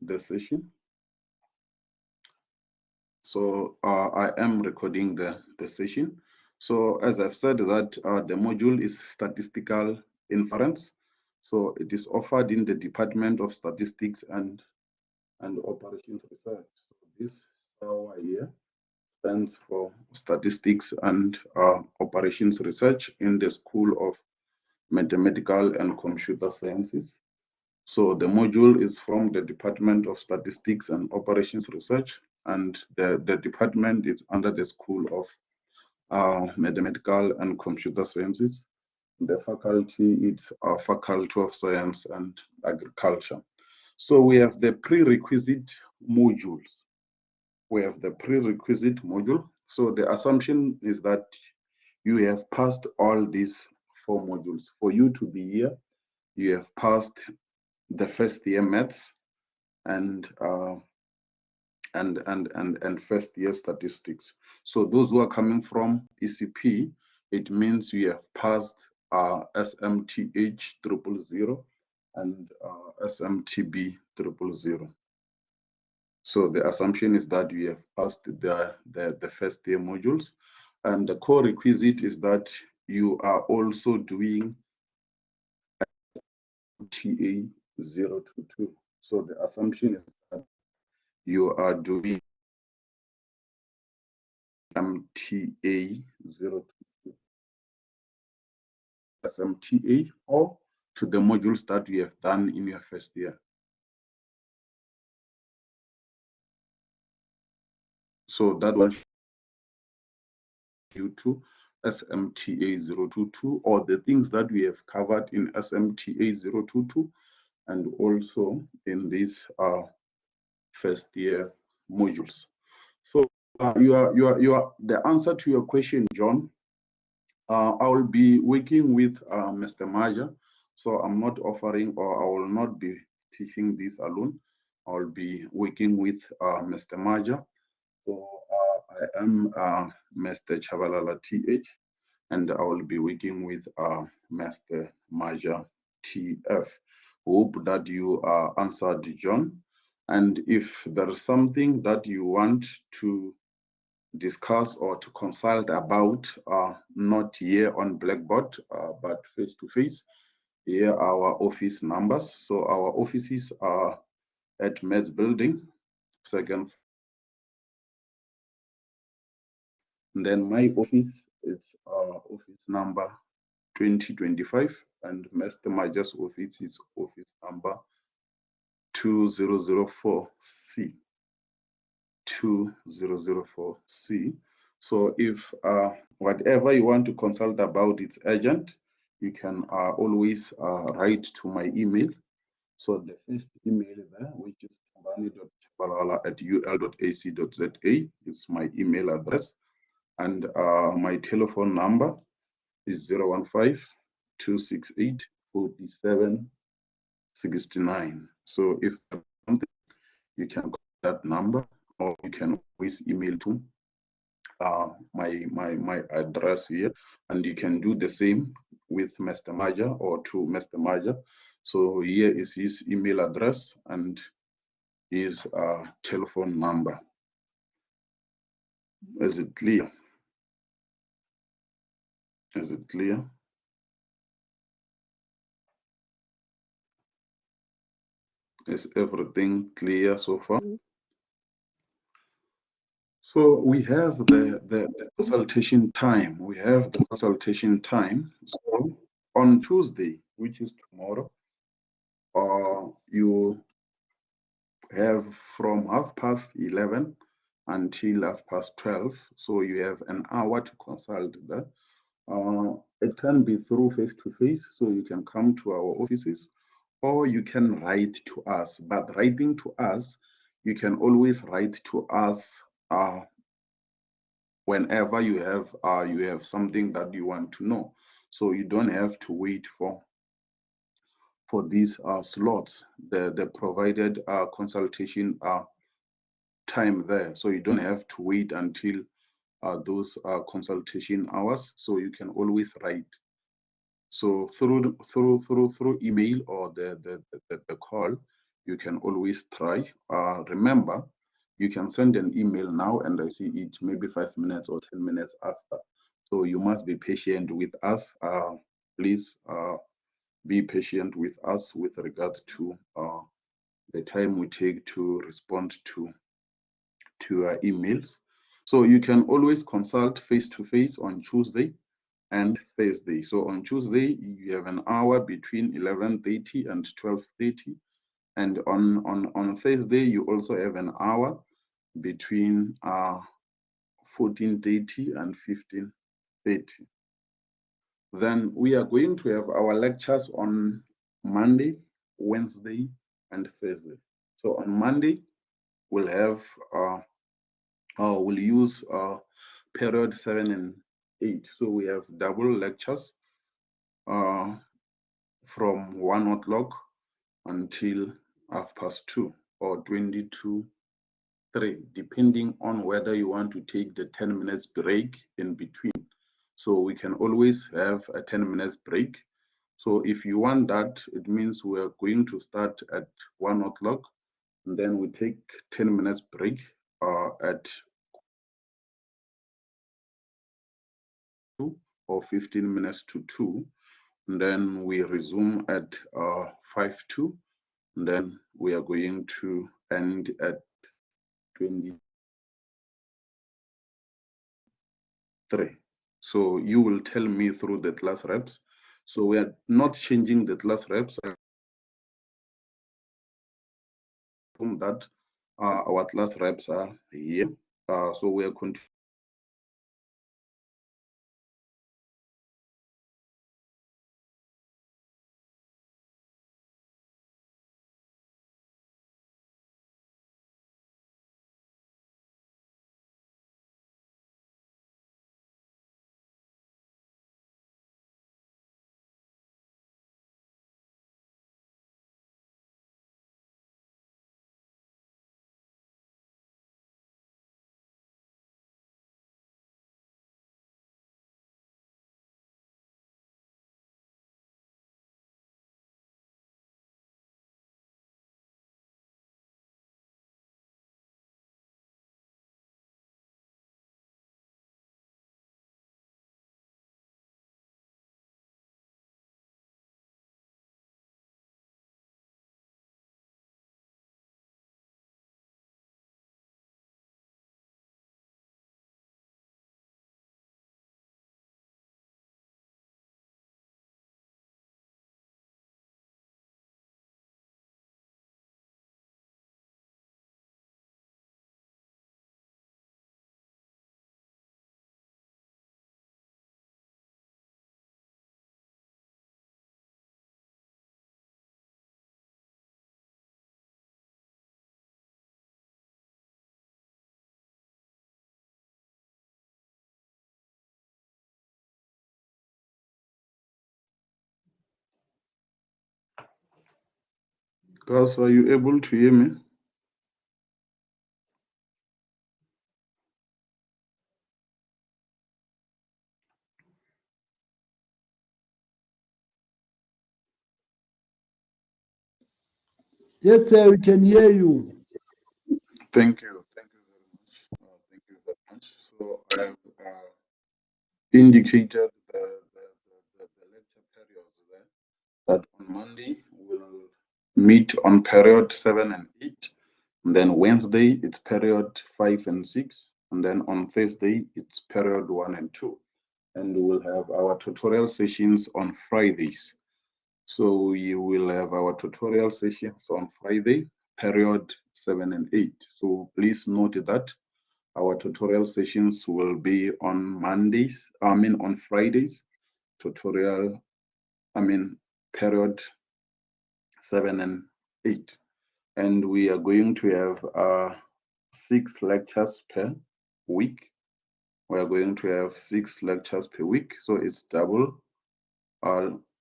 the session. So I am recording the session. So as I've said that the module is statistical inference. So it is offered in the Department of Statistics and Operations Research. So this STA here stands for Statistics and Operations Research in the School of Mathematical and Computer Sciences. So the module is from the Department of Statistics and Operations Research, and the department is under the School of Mathematical and Computer Sciences. The faculty is Faculty of Science and Agriculture. So we have the prerequisite modules. We have the prerequisite module. So the assumption is that you have passed all these 4 modules. For you to be here, you have passed the first year maths and first year statistics. So those who are coming from ECP, it means you have passed SMTH 000 and SMTB 000. So the assumption is that you have passed the first year modules, and the core requisite is that you are also doing TA 022. So the assumption is that you are doing MTA 022, SMTA, or to the modules that you have done in your first year. So that one due to SMTA 022, or the things that we have covered in SMTA 022 and also in these first year modules. So the answer to your question, John, I will be working with Mr. Maja. So I'm not offering, or I will not be teaching this alone. I'll be working with Mr. Maja. So I am Mr. Chabalala TH, and I will be working with Mr. Maja TF. Hope that you answered, John. And if there is something that you want to discuss or to consult about, not here on Blackboard, but face to face, here are our office numbers. So our offices are at Mets Building, second. And then my office is office number 2025, and Mr. Maja's office is office number 2004C. 2004C. So if whatever you want to consult about it's urgent, you can always write to my email. So the first email there, which is tambani.chabalala@ul.ac.za, is my email address. And my telephone number is 015-268-4769. So if something, you can call that number, or you can always email to my address here, and you can do the same with Mr. Maja or to Mr. Maja. So here is his email address and his telephone number. Is it clear? Is it clear? Is everything clear so far? So we have the consultation time. We have the consultation time. So on Tuesday, which is tomorrow, you have from 11:30 until 12:30. So you have an hour to consult there. It can be through face-to-face, so you can come to our offices, or you can write to us. But writing to us, you can always write to us whenever you have something that you want to know. So you don't have to wait for these slots, the provided consultation time there. So you don't have to wait until those consultation hours. So you can always write. So through email or the call, you can always try. Remember, you can send an email now and I see it maybe 5 minutes or 10 minutes after. So you must be patient with us. Please be patient with us with regards to the time we take to respond to your emails. So you can always consult face-to-face on Tuesday and Thursday. So on Tuesday, you have an hour between 11:30 and 12:30. And on Thursday, you also have an hour between 14:30 and 15:30. Then we are going to have our lectures on Monday, Wednesday, and Thursday. So on Monday, we'll have we'll use period 7 and 8. So we have double lectures from 1 o'clock until 2:30 or 3, depending on whether you want to take the 10 minutes break in between. So we can always have a 10 minutes break. So if you want that, it means we're going to start at 1 o'clock and then we take 10 minutes break at 2 or 15 minutes to 2. And then we resume at 5:02. And then we are going to end at 23. So you will tell me through the class reps. So we are not changing the class reps. From that, our class reps are here. So we are continuing. Guys, are you able to hear me? Yes, sir, we can hear you. Thank you. Thank you very much. Thank you very much. So I have indicated the lecture periods there. That on Monday we'll meet on period 7 and 8. And then Wednesday it's period 5 and 6. And then on Thursday it's period 1 and 2. And we'll have our tutorial sessions on Fridays. So you will have our tutorial sessions on Friday, period 7 and 8. So please note that our tutorial sessions will be on Mondays, on Fridays, period 7 and 8. And we are going to have 6 lectures per week. We are going to have 6 lectures per week. So it's double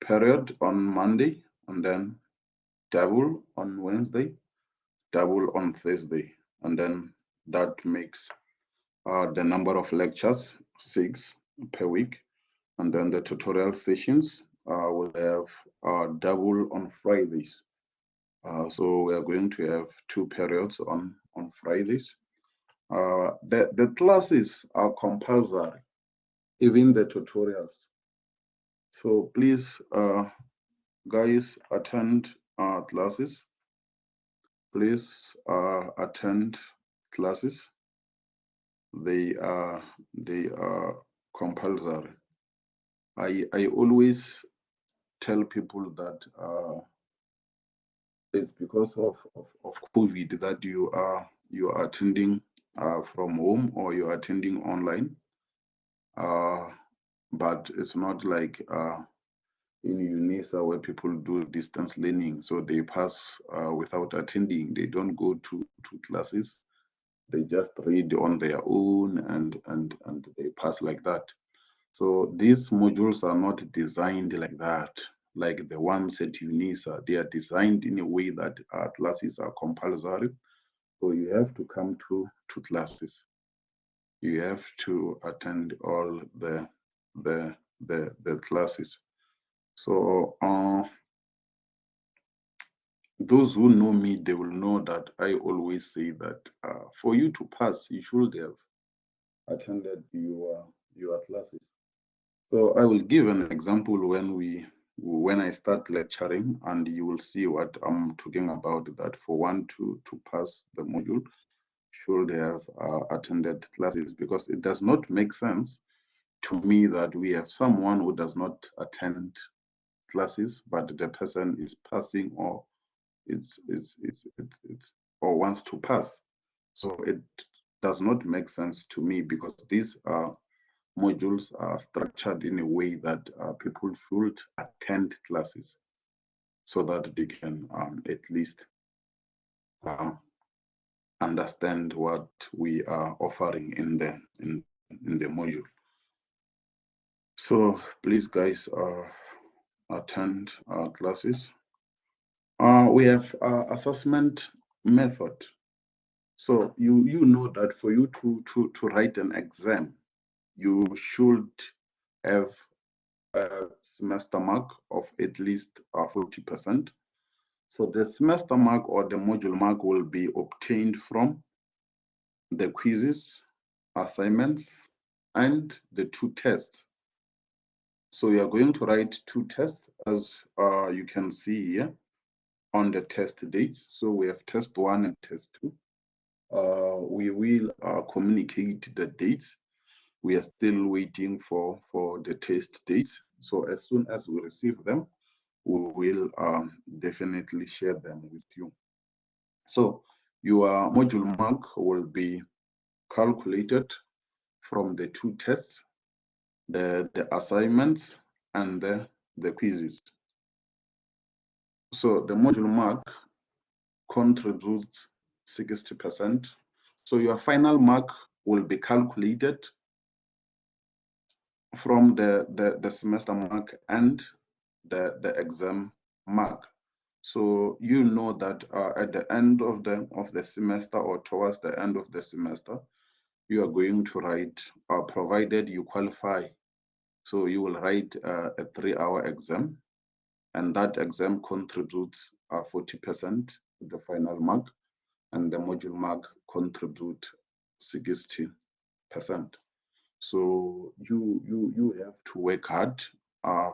period on Monday and then double on Wednesday, double on Thursday. And then that makes the number of lectures 6 per week. And then the tutorial sessions will have double on Fridays. So we are going to have 2 periods on Fridays. The classes are compulsory, even the tutorials. So please, guys, attend classes. Please attend classes. They are compulsory. I always tell people that it's because of COVID that you are attending from home or you are attending online. But it's not like in UNISA where people do distance learning, so they pass without attending. They don't go to classes. They just read on their own and they pass like that. So these modules are not designed like that, like the ones at UNISA. They are designed in a way that classes are compulsory. So you have to come to classes. You have to attend all the classes. So those who know me, they will know that I always say that for you to pass, you should have attended your classes. So I will give an example when I start lecturing, and you will see what I'm talking about. That for one to pass the module, should have attended classes, because it does not make sense to me that we have someone who does not attend classes, but the person is passing or it's or wants to pass. So it does not make sense to me, because these modules are structured in a way that people should attend classes so that they can at least understand what we are offering in the module. So please, guys, attend classes. We have assessment method. So you know that for you to write an exam, you should have a semester mark of at least 40%. So the semester mark or the module mark will be obtained from the quizzes, assignments, and the 2 tests. So you are going to write 2 tests, as you can see here on the test dates. So we have test 1 and test 2. We will communicate the dates. We are still waiting for the test dates. So as soon as we receive them, we will definitely share them with you. So your module mark will be calculated from the 2 tests, the assignments, and the quizzes. So the module mark contributes 60%. So your final mark will be calculated from the semester mark and the exam mark. So you know that at the end of the semester, or towards the end of the semester, you are going to write, provided you qualify. So you will write a 3-hour exam, and that exam contributes 40% to the final mark, and the module mark contribute 60%. So you have to work hard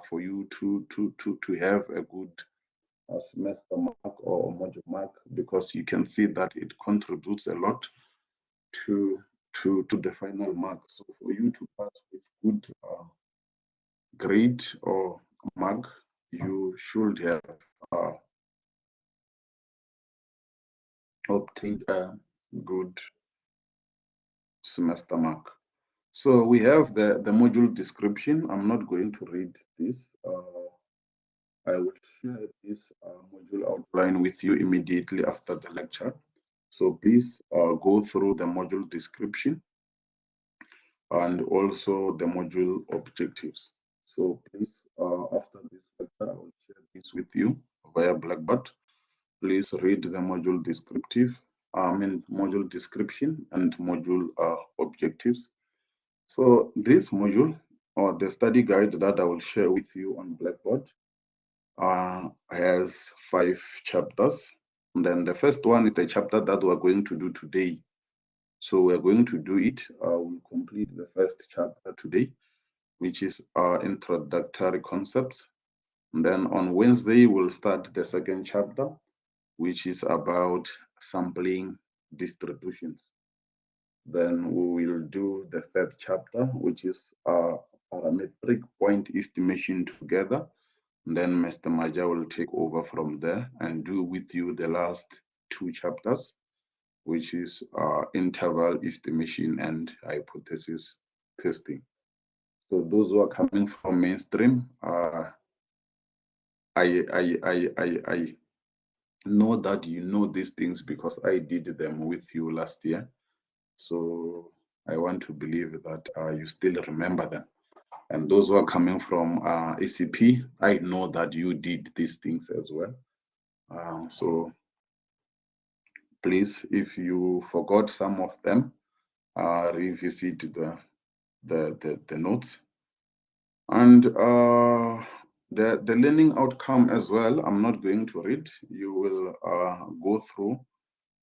for you to have a good semester mark or module mark, because you can see that it contributes a lot to the final mark. So for you to pass with good grade or mark, you should have obtained a good semester mark. So we have the module description. I'm not going to read this. I will share this module outline with you immediately after the lecture. So please go through the module description and also the module objectives. So please, after this lecture, I will share this with you via Blackboard. Please read the module module description and module objectives. So this module, or the study guide that I will share with you on Blackboard, has 5 chapters. And then the first one is the chapter that we're going to do today. So we're going to do it. We'll complete the first chapter today, which is introductory concepts. And then on Wednesday, we'll start the second chapter, which is about sampling distributions. Then we will do the third chapter, which is parametric point estimation together. And then Mr. Maja will take over from there and do with you the last two chapters, which is interval estimation and hypothesis testing. So those who are coming from mainstream, I know that you know these things because I did them with you last year. So I want to believe that you still remember them. And those who are coming from ACP, I know that you did these things as well. So please, if you forgot some of them, revisit the notes. And the learning outcome as well, I'm not going to read. You will go through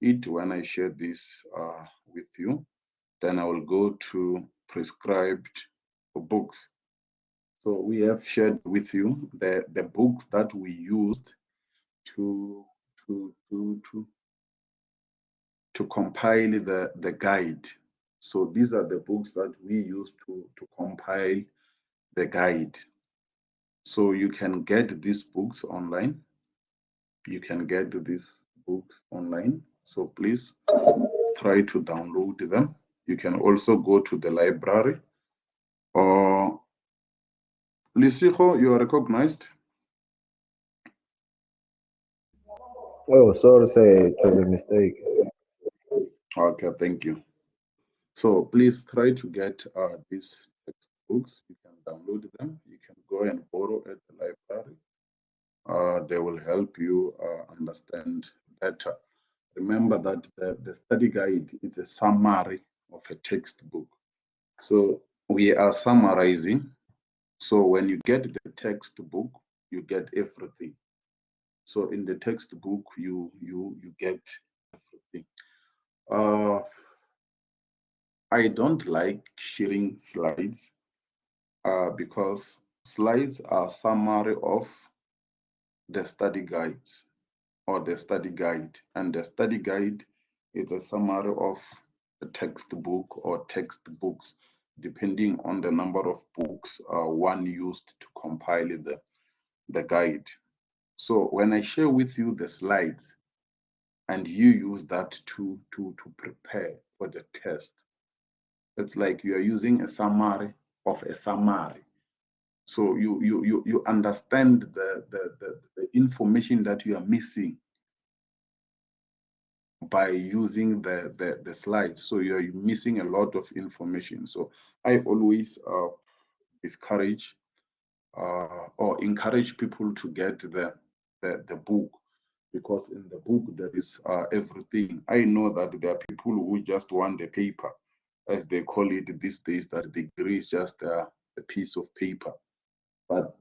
it when I share this with you. Then I will go to prescribed books. So we have shared with you the books that we used to compile the guide. So these are the books that we used to compile the guide. So you can get these books online. You can get these books online. So please try to download them. You can also go to the library. Or Lisijo, you are recognized. Oh, sorry, say it was a mistake. Okay, thank you. So please try to get these textbooks. You can download them. You can go and borrow at the library. They will help you understand better. Remember that the study guide is a summary of a textbook. So we are summarizing. So when you get the textbook, you get everything. So in the textbook, you get everything. I don't like sharing slides because slides are summary of the study guides or the study guide, and the study guide is a summary of a textbook or textbooks, depending on the number of books one used to compile the guide. So when I share with you the slides and you use that to prepare for the test, it's like you are using a summary of a summary. So you understand the information that you are missing by using the slides. So you are missing a lot of information. So I always discourage or encourage people to get the book, because in the book there is everything. I know that there are people who just want the paper, as they call it these days, that the degree is just a piece of paper. But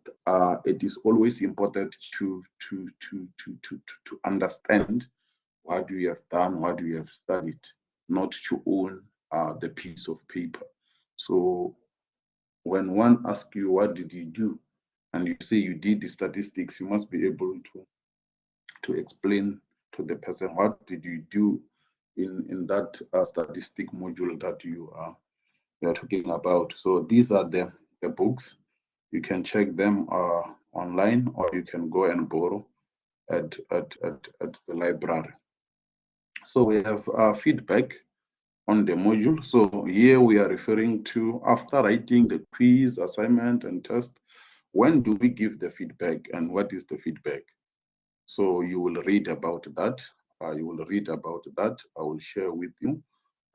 it is always important to understand what you have done, what you have studied, not to own the piece of paper. So when one asks you, what did you do? And you say you did the statistics, you must be able to explain to the person, what did you do in that statistic module that you are talking about. So these are the books. You can check them online, or you can go and borrow at the library. So we have feedback on the module. So here we are referring to after writing the quiz, assignment, and test, when do we give the feedback and what is the feedback? So you will read about that. You will read about that. I will share with you.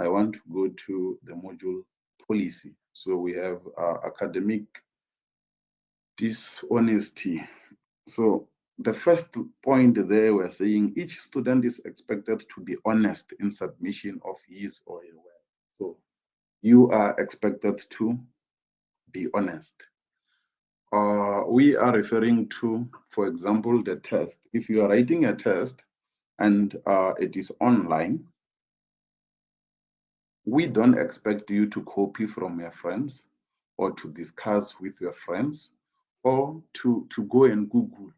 I want to go to the module policy. So we have academic dishonesty. So the first point there, we're saying each student is expected to be honest in submission of his or her work. So you are expected to be honest. We are referring to, for example, the test. If you are writing a test and it is online, we don't expect you to copy from your friends or to discuss with your friends or to go and Google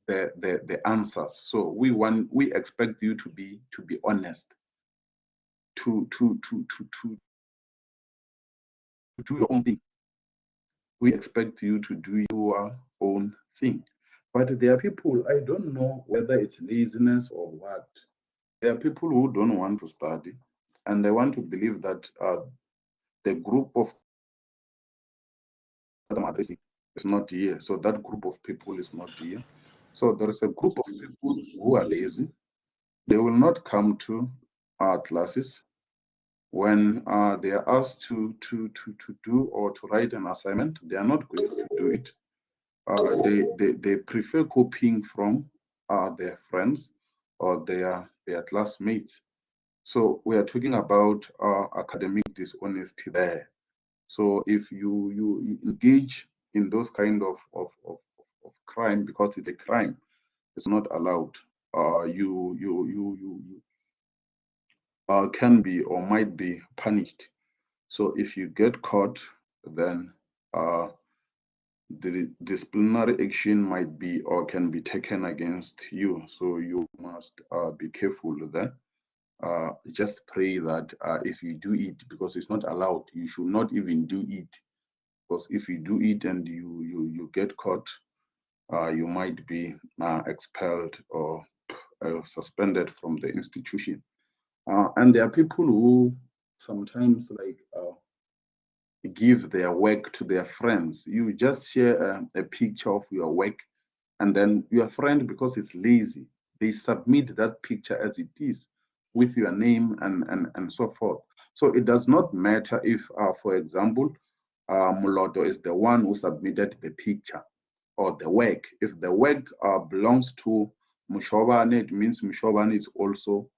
the answers. So we expect you to be honest, to do your own thing. We expect you to do your own thing. But there are people, I don't know whether it's laziness or what. There are people who don't want to study and they want to believe that the group of that I'm addressing is not here. So that group of people is not here. So there is a group of people who are lazy. They will not come to our classes. When they are asked to do or to write an assignment, they are not going to do it. They prefer copying from their friends or their classmates. So we are talking about academic dishonesty there. So if you engage in those kind of crime, because it's a crime, it's not allowed. You can be or might be punished. So if you get caught, then the disciplinary action might be or can be taken against you. So you must be careful there. Just pray that if you do it, because it's not allowed, you should not even do it. Because if you do it and you get caught, you might be expelled or suspended from the institution. And there are people who sometimes give their work to their friends. You just share a picture of your work, and then your friend, because it's lazy, they submit that picture as it is with your name and so forth. So it does not matter if, for example, Muloto is the one who submitted the picture or the work. If the work belongs to Mushobane, it means Mushobane is also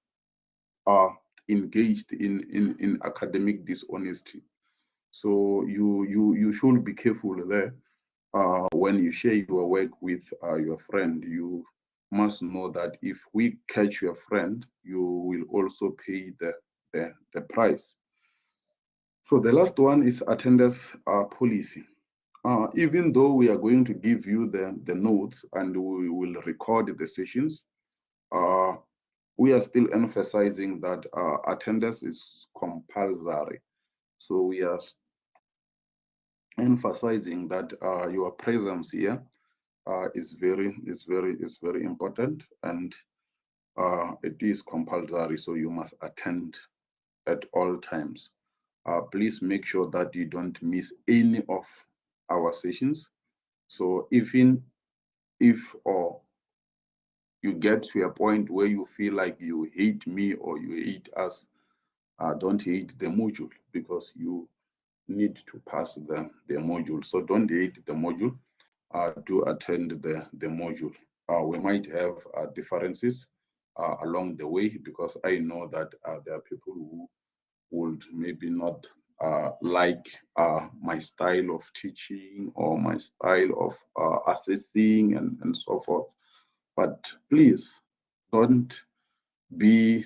engaged in academic dishonesty. So you should be careful there. When you share your work with your friend, you must know that if we catch your friend, you will also pay the price. So the last one is attendance policy. Even though we are going to give you the notes and we will record the sessions, we are still emphasizing that attendance is compulsory. So we are emphasizing that your presence here is very important, and it is compulsory. So you must attend at all times. Please make sure that you don't miss any of our sessions. So even if or you get to a point where you feel like you hate me or you hate us, don't hate the module, because you need to pass the module. So don't hate the module, do attend the module. We might have differences along the way, because I know that there are people who would maybe not like my style of teaching or my style of assessing and so forth. But please don't be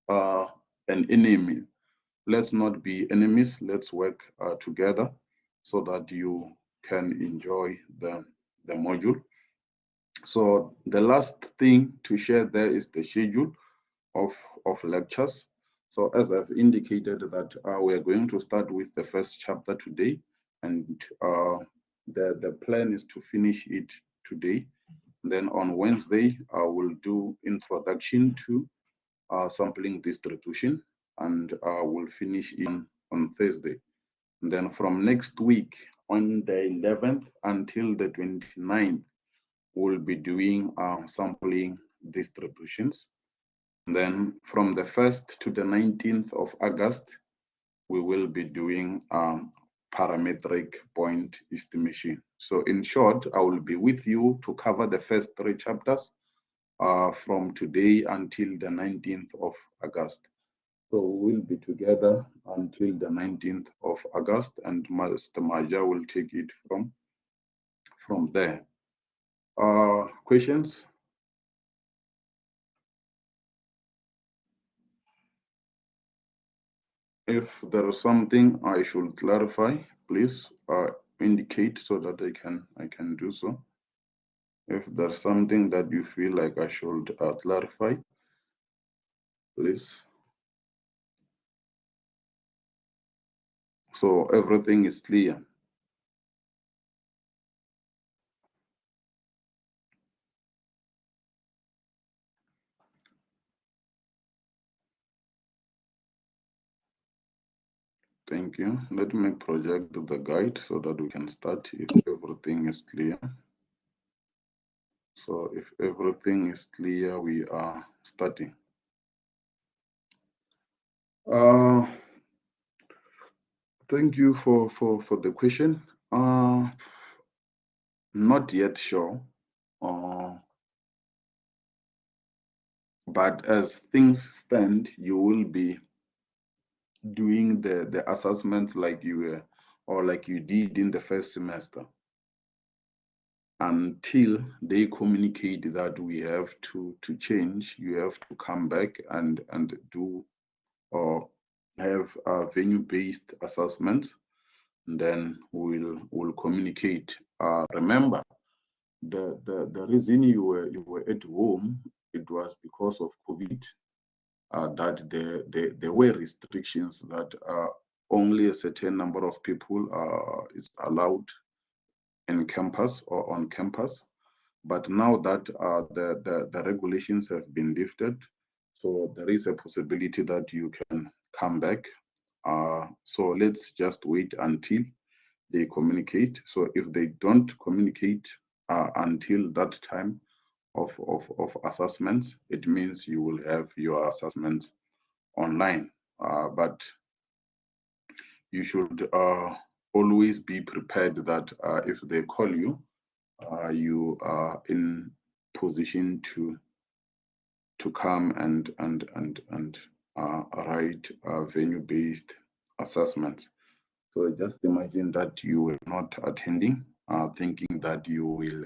an enemy. Let's not be enemies. Let's work together so that you can enjoy the module. So the last thing to share there is the schedule of lectures. So as I've indicated that we're going to start with the first chapter today, and the plan is to finish it today. Then on Wednesday, I will do introduction to sampling distribution, and we'll finish on Thursday. And then from next week, on the 11th until the 29th, we'll be doing sampling distributions. And then from the 1st to the 19th of August, we will be doing parametric point estimation. So in short, I will be with you to cover the first 3 chapters from today until the 19th of August. So we'll be together until the 19th of August, and Master Maja will take it from there. Questions? If there is something I should clarify, please indicate so that I can do so. If there's something that you feel like I should clarify, please. So everything is clear. Thank you. Let me project the guide so that we can start if everything is clear. So if everything is clear, we are starting. Thank you for the question. Not yet sure. But as things stand, you will be doing the assessments like you were or like you did in the first semester until they communicate that we have to change. You have to come back and do or have venue-based assessments. Then we'll communicate. Remember, the reason you were at home, it was because of COVID. That there were restrictions that only a certain number of people is allowed in campus or on campus. But now that the regulations have been lifted, so there is a possibility that you can come back. So let's just wait until they communicate. So if they don't communicate until that time of assessments, it means you will have your assessments online. But you should always be prepared that if they call you, you are in position to come and write venue-based assessments. So just imagine that you were not attending, thinking that you will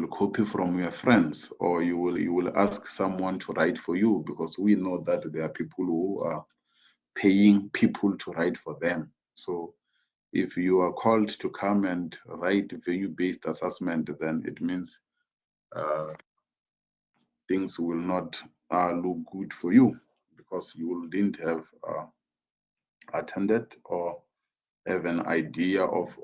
copy from your friends, or you will ask someone to write for you, because we know that there are people who are paying people to write for them. So if you are called to come and write value-based assessment, then it means things will not look good for you, because you didn't have attended or have an idea of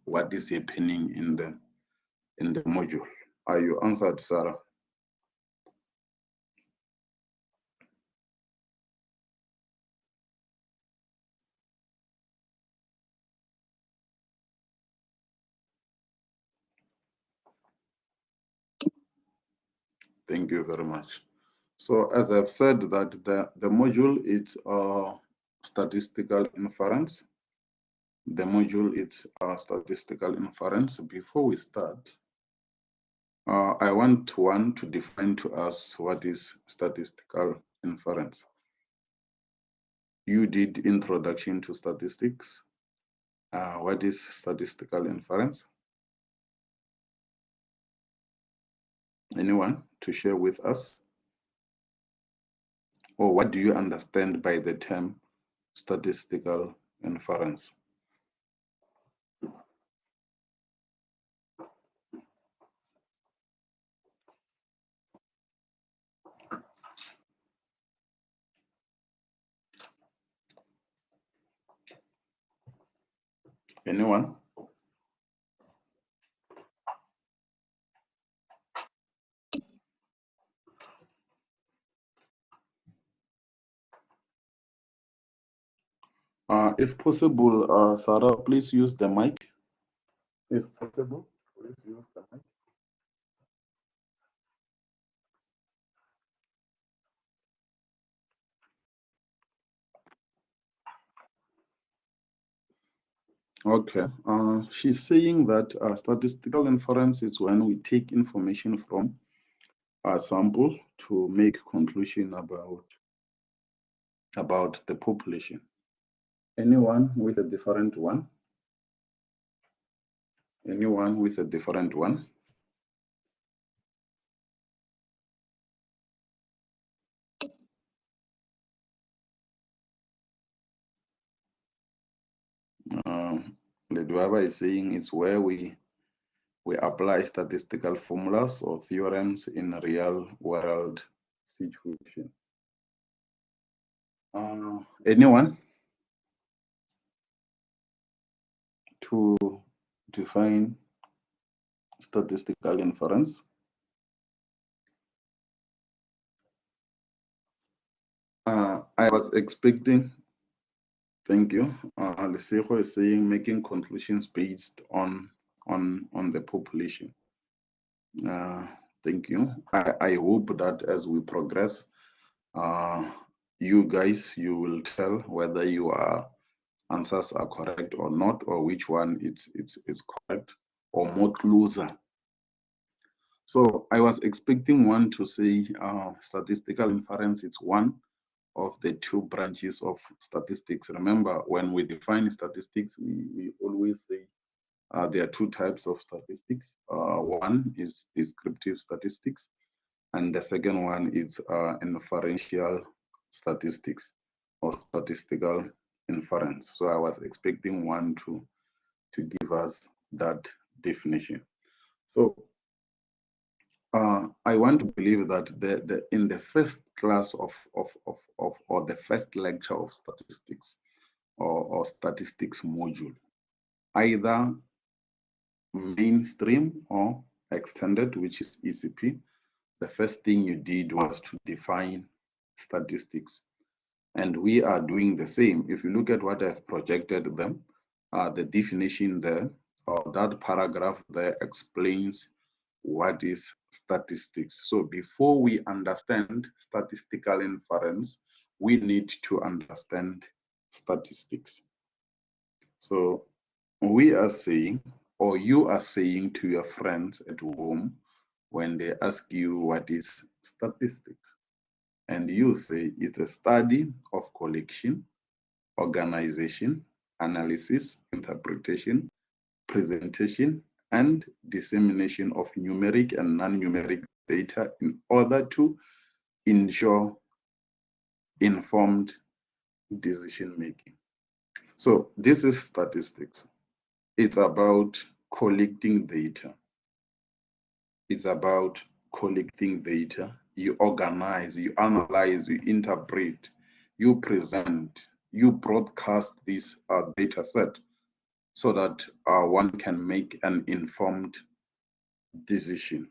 what is happening in the module. Are you answered, Sarah? Thank you very much. So as I've said, that the module is statistical inference. The module is statistical inference. Before we start, I want one to define to us what is statistical inference. You did introduction to statistics. What is statistical inference? Anyone to share with us? Or what do you understand by the term statistical inference? Anyone? If possible, Sarah, please use the mic. If possible, please use the mic. Okay. She's saying that statistical inference is when we take information from a sample to make conclusion about the population. Anyone with a different one? Anyone with a different one? Ledwaba is saying it's where we apply statistical formulas or theorems in a real world situation. Anyone to define statistical inference? I was expecting, thank you. Lesego is saying making conclusions based on the population. Thank you. I hope that as we progress, you guys, you will tell whether your answers are correct or not, or which one it's correct or more closer. So I was expecting one to say statistical inference, it's one of the two branches of statistics. Remember, when we define statistics, we always say there are two types of statistics. One is descriptive statistics, and the second one is inferential statistics or statistical inference. So I was expecting one to give us that definition. So I want to believe that in the first class of or the first lecture of statistics or statistics module, either mainstream or extended, which is ECP, the first thing you did was to define statistics. And we are doing the same. If you look at what I've projected them, the definition there, or that paragraph there explains what is statistics. So before we understand statistical inference, we need to understand statistics. So we are saying, or you are saying to your friends at home when they ask you what is statistics, and you say it's a study of collection, organization, analysis, interpretation, presentation, and dissemination of numeric and non-numeric data in order to ensure informed decision making. So this is statistics. It's about collecting data. It's about collecting data. You organize, you analyze, you interpret, you present, you broadcast this data set so that one can make an informed decision.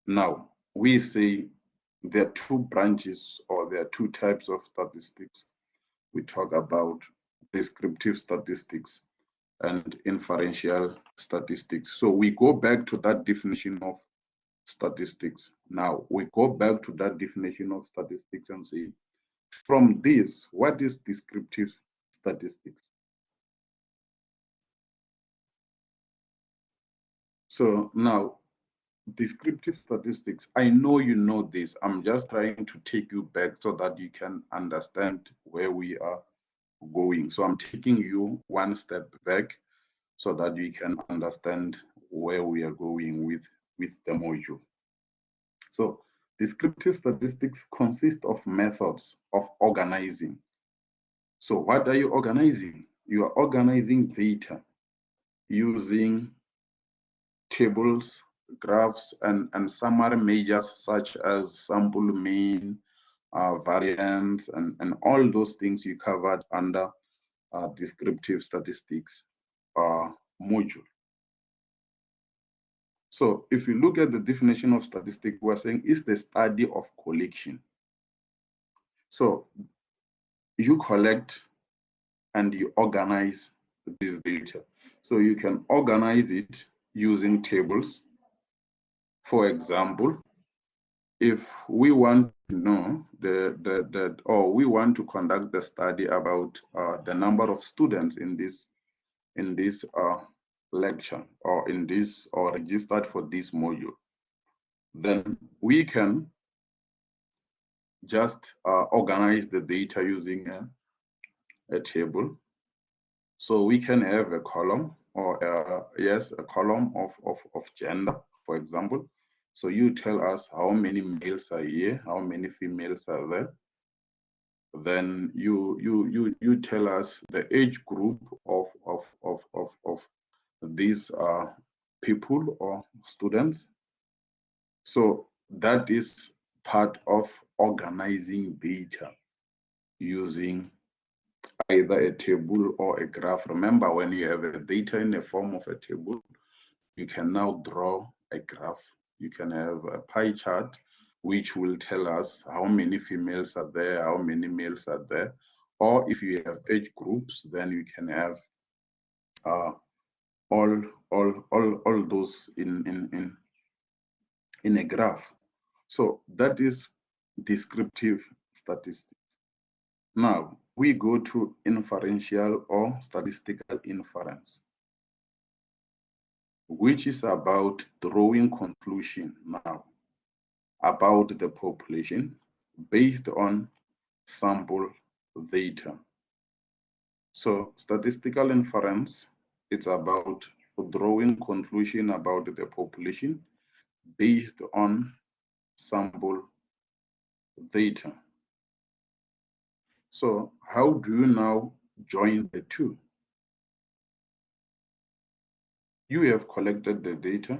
Now, we say there are two branches or there are two types of statistics. We talk about descriptive statistics and inferential statistics. So we go back to that definition of statistics. Now, we go back to that definition of statistics and say, from this, what is descriptive statistics? So now, descriptive statistics, I know you know this. I'm just trying to take you back so that you can understand where we are going. So I'm taking you one step back so that you can understand where we are going with the module. So descriptive statistics consist of methods of organizing. So what are you organizing? You are organizing data using tables, graphs, and summary measures such as sample mean, variance, and all those things you covered under descriptive statistics module. So if you look at the definition of statistics, we're saying it's the study of collection. So you collect and you organize this data. So you can organize it using tables. For example, if we want to know or we want to conduct the study about the number of students in this lecture or in this or registered for this module, then we can just organize the data using a table. So we can have a column or a column of gender, for example. So you tell us how many males are here, how many females are there. then you tell us the age group of these people or students. So that is part of organizing data using either a table or a graph. Remember, when you have a data in the form of a table, you can now draw a graph. You can have a pie chart, which will tell us how many females are there, how many males are there. Or if you have age groups, then you can have all those in a graph. So that is descriptive statistics. Now we go to inferential or statistical inference, which is about drawing conclusion now about the population based on sample data. So statistical inference, it's about drawing conclusion about the population based on sample data. So how do you now join the two? You have collected the data.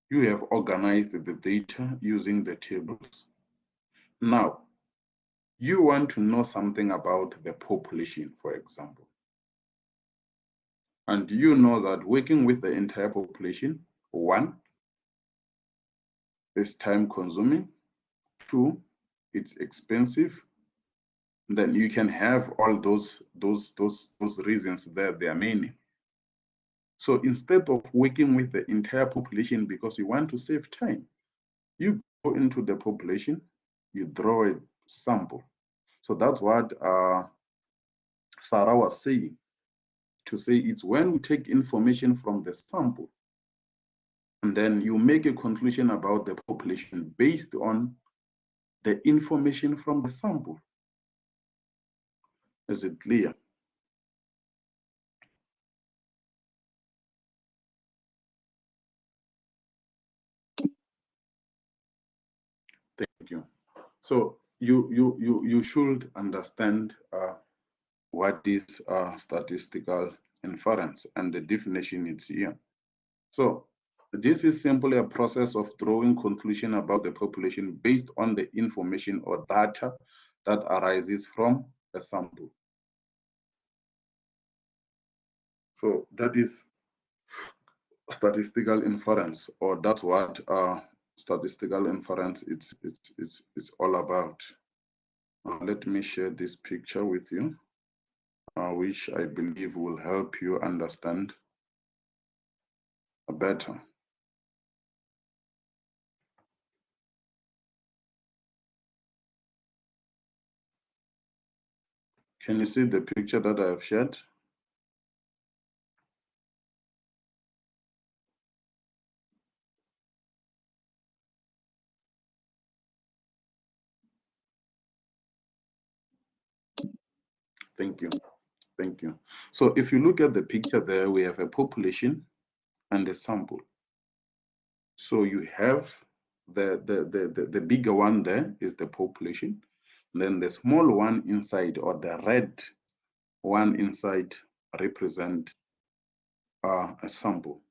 You have organized the data using the tables. Now, you want to know something about the population, for example. And you know that working with the entire population, one, is time consuming. Two, it's expensive. Then you can have all those reasons there. There are many. So instead of working with the entire population because you want to save time, you go into the population, you draw a sample. So that's what Sarah was saying. To say it's when we take information from the sample, and then you make a conclusion about the population based on the information from the sample. Is it clear? Thank you. So you should understand what is statistical inference, and the definition is here. So this is simply a process of drawing conclusion about the population based on the information or data that arises from a sample. So that is statistical inference, or that's what statistical inference it's all about. Let me share this picture with you, which I believe will help you understand better. Can you see the picture that I have shared? Thank you. Thank you. So if you look at the picture there, we have a population and a sample. So you have the bigger one there is the population. Then the small one inside, or the red one inside, represent a sample.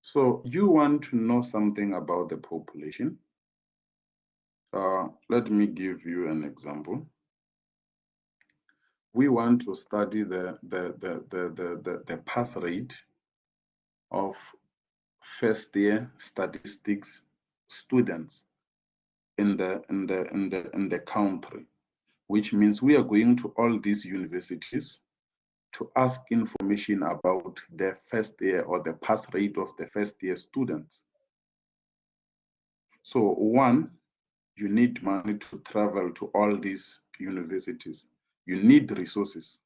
So you want to know something about the population. Let me give you an example. We want to study the pass rate of first year statistics students in the country, which means we are going to all these universities to ask information about the first year, or the pass rate of the first year students. So one, you need money to travel to all these universities. You need resources.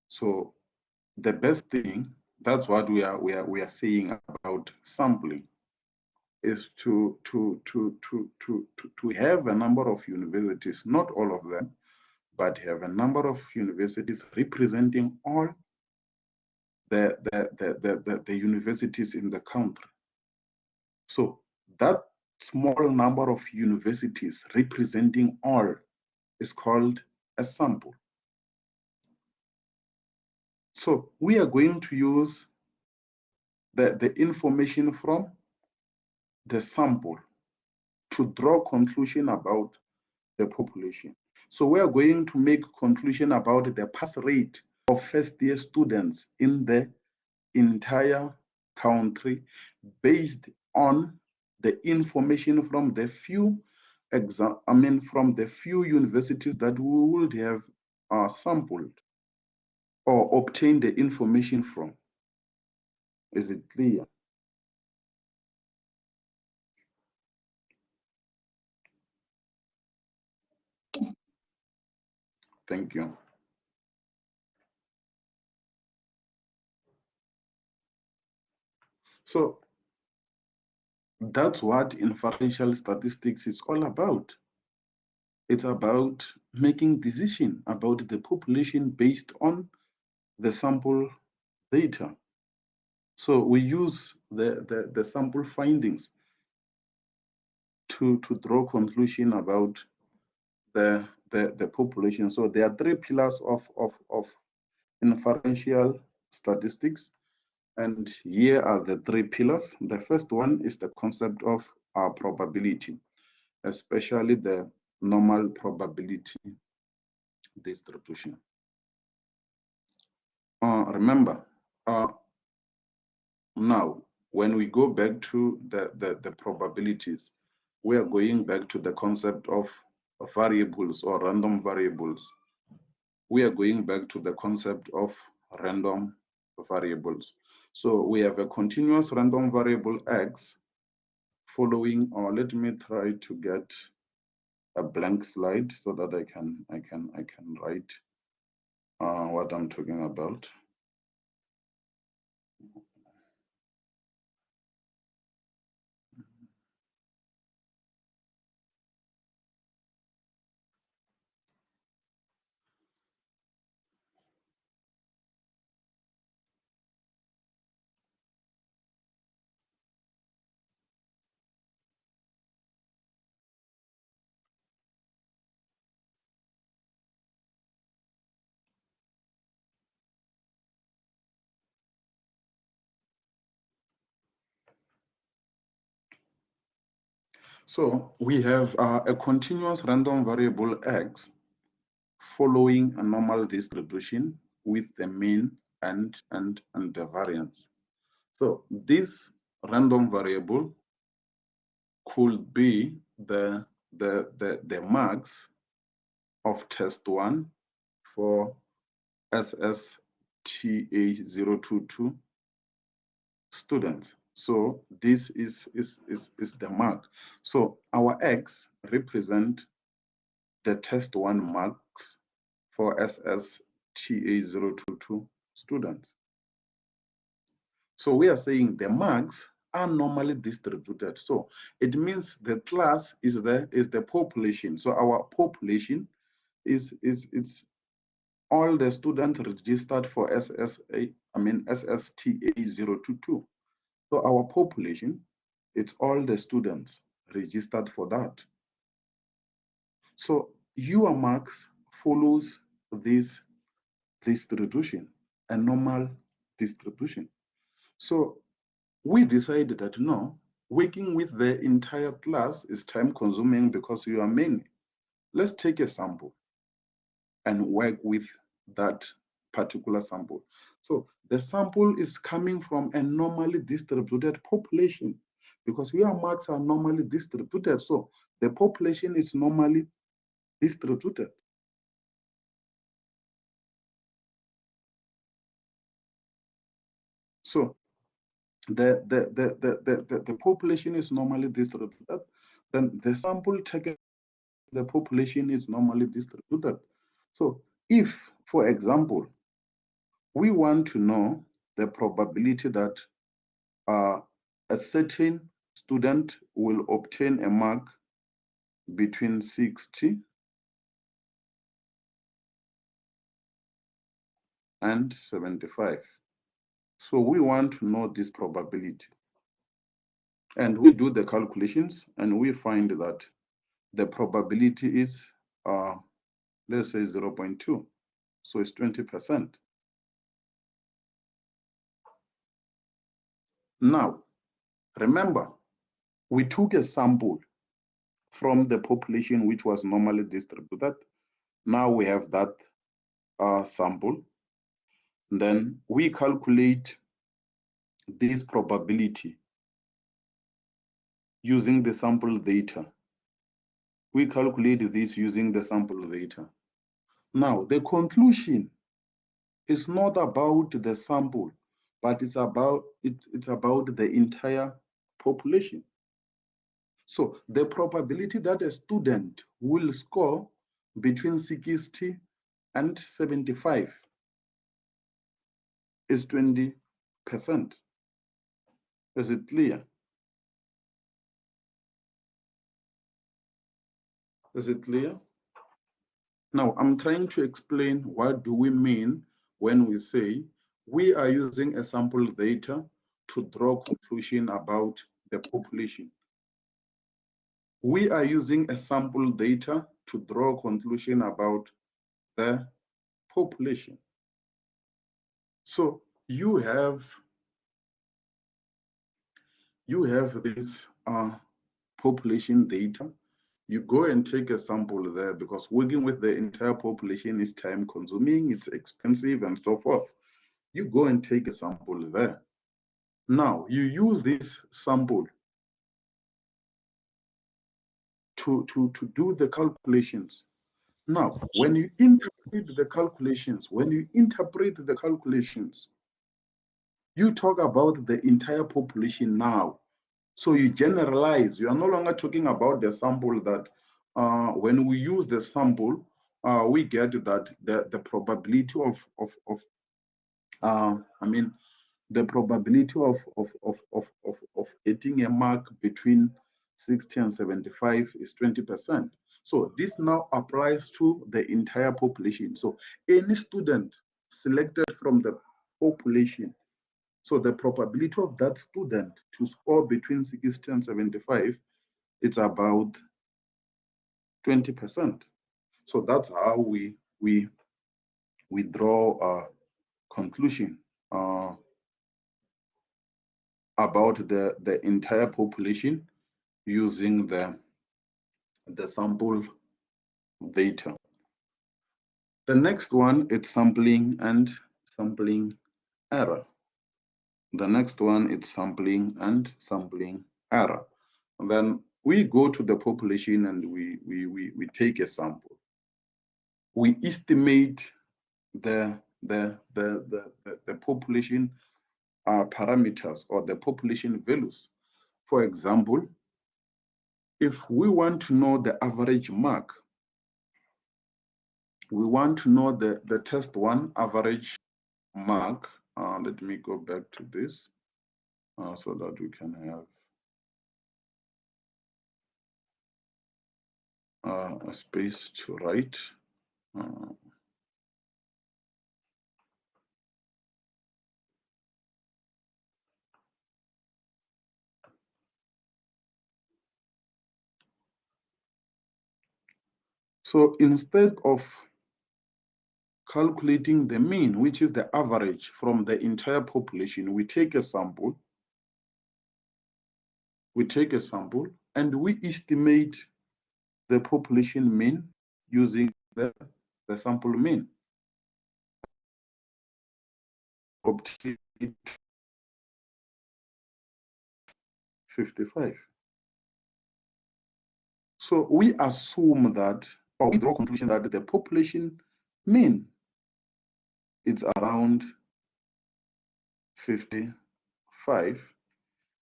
So the best thing, that's what we are saying about sampling, is to have a number of universities, not all of them, but have a number of universities representing all the universities in the country. So that small number of universities representing all is called a sample. So we are going to use the information from the sample to draw conclusion about the population. So we are going to make conclusion about the pass rate of first year students in the entire country based on the information from the few from the few universities that we would have sampled or obtained the information from. Is it clear? Thank you. So that's what inferential statistics is all about. It's about making decision about the population based on the sample data. So we use the sample findings to draw conclusion about the population. So there are three pillars of inferential statistics. And here are the three pillars. The first one is the concept of probability, especially the normal probability distribution. Remember, now, when we go back to the probabilities, we are going back to the concept of variables or random variables. We are going back to the concept of random variables. So we have a continuous random variable x following, or let me try to get a blank slide so that I can write what I'm talking about. So we have a continuous random variable x following a normal distribution with the mean and the variance. So this random variable could be the marks of test 1 for Ssta022 students. So this is the mark. So our x represent the test 1 marks for Ssta022 students. So we are saying the marks are normally distributed. So it means the class is the population. So our population is it's all the students registered for Ssta022. So our population, it's all the students registered for that. So your marks follows this distribution, a normal distribution. So we decided that no, working with the entire class is time consuming because you are many. Let's take a sample and work with that particular sample. So the sample is coming from a normally distributed population because your marks are normally distributed. So the population is normally distributed. So the population is normally distributed. Then the sample taken, the population is normally distributed. So if, for example, we want to know the probability that a certain student will obtain a mark between 60 and 75. So we want to know this probability. And we do the calculations and we find that the probability is, let's say 0.2. So it's 20%. Now, remember, we took a sample from the population which was normally distributed. Now we have that sample. Then we calculate this probability using the sample data. We calculate this using the sample data. Now, the conclusion is not about the sample, but it's about the entire population. So the probability that a student will score between 60 and 75 is 20%. Is it clear? Is it clear? Now, I'm trying to explain what do we mean when we say we are using a sample data to draw conclusion about the population. We are using a sample data to draw conclusion about the population. So you have this population data. You go and take a sample there because working with the entire population is time consuming, it's expensive and so forth. You go and take a sample there. Now you use this sample to do the calculations. Now, when you interpret the calculations, you talk about the entire population now. So you generalize. You are no longer talking about the sample that when we use the sample, we get that the probability the probability of getting a mark between 60 and 75 is 20%. So this now applies to the entire population. So any student selected from the population, so the probability of that student to score between 60 and 75, it's about 20%. So that's how we draw a conclusion about the entire population using the sample data. The next one is sampling and sampling error. The next one is sampling and sampling error. And then we go to the population and we take a sample. We estimate the population parameters or the population values. For example, if we want to know the average mark, we want to know the test one average mark. Let me go back to this so that we can have a space to write. So instead of calculating the mean, which is the average from the entire population, we take a sample. We take a sample and we estimate the population mean using the sample mean. Obtain 55. So we assume that, or we draw conclusion that the population mean is around 55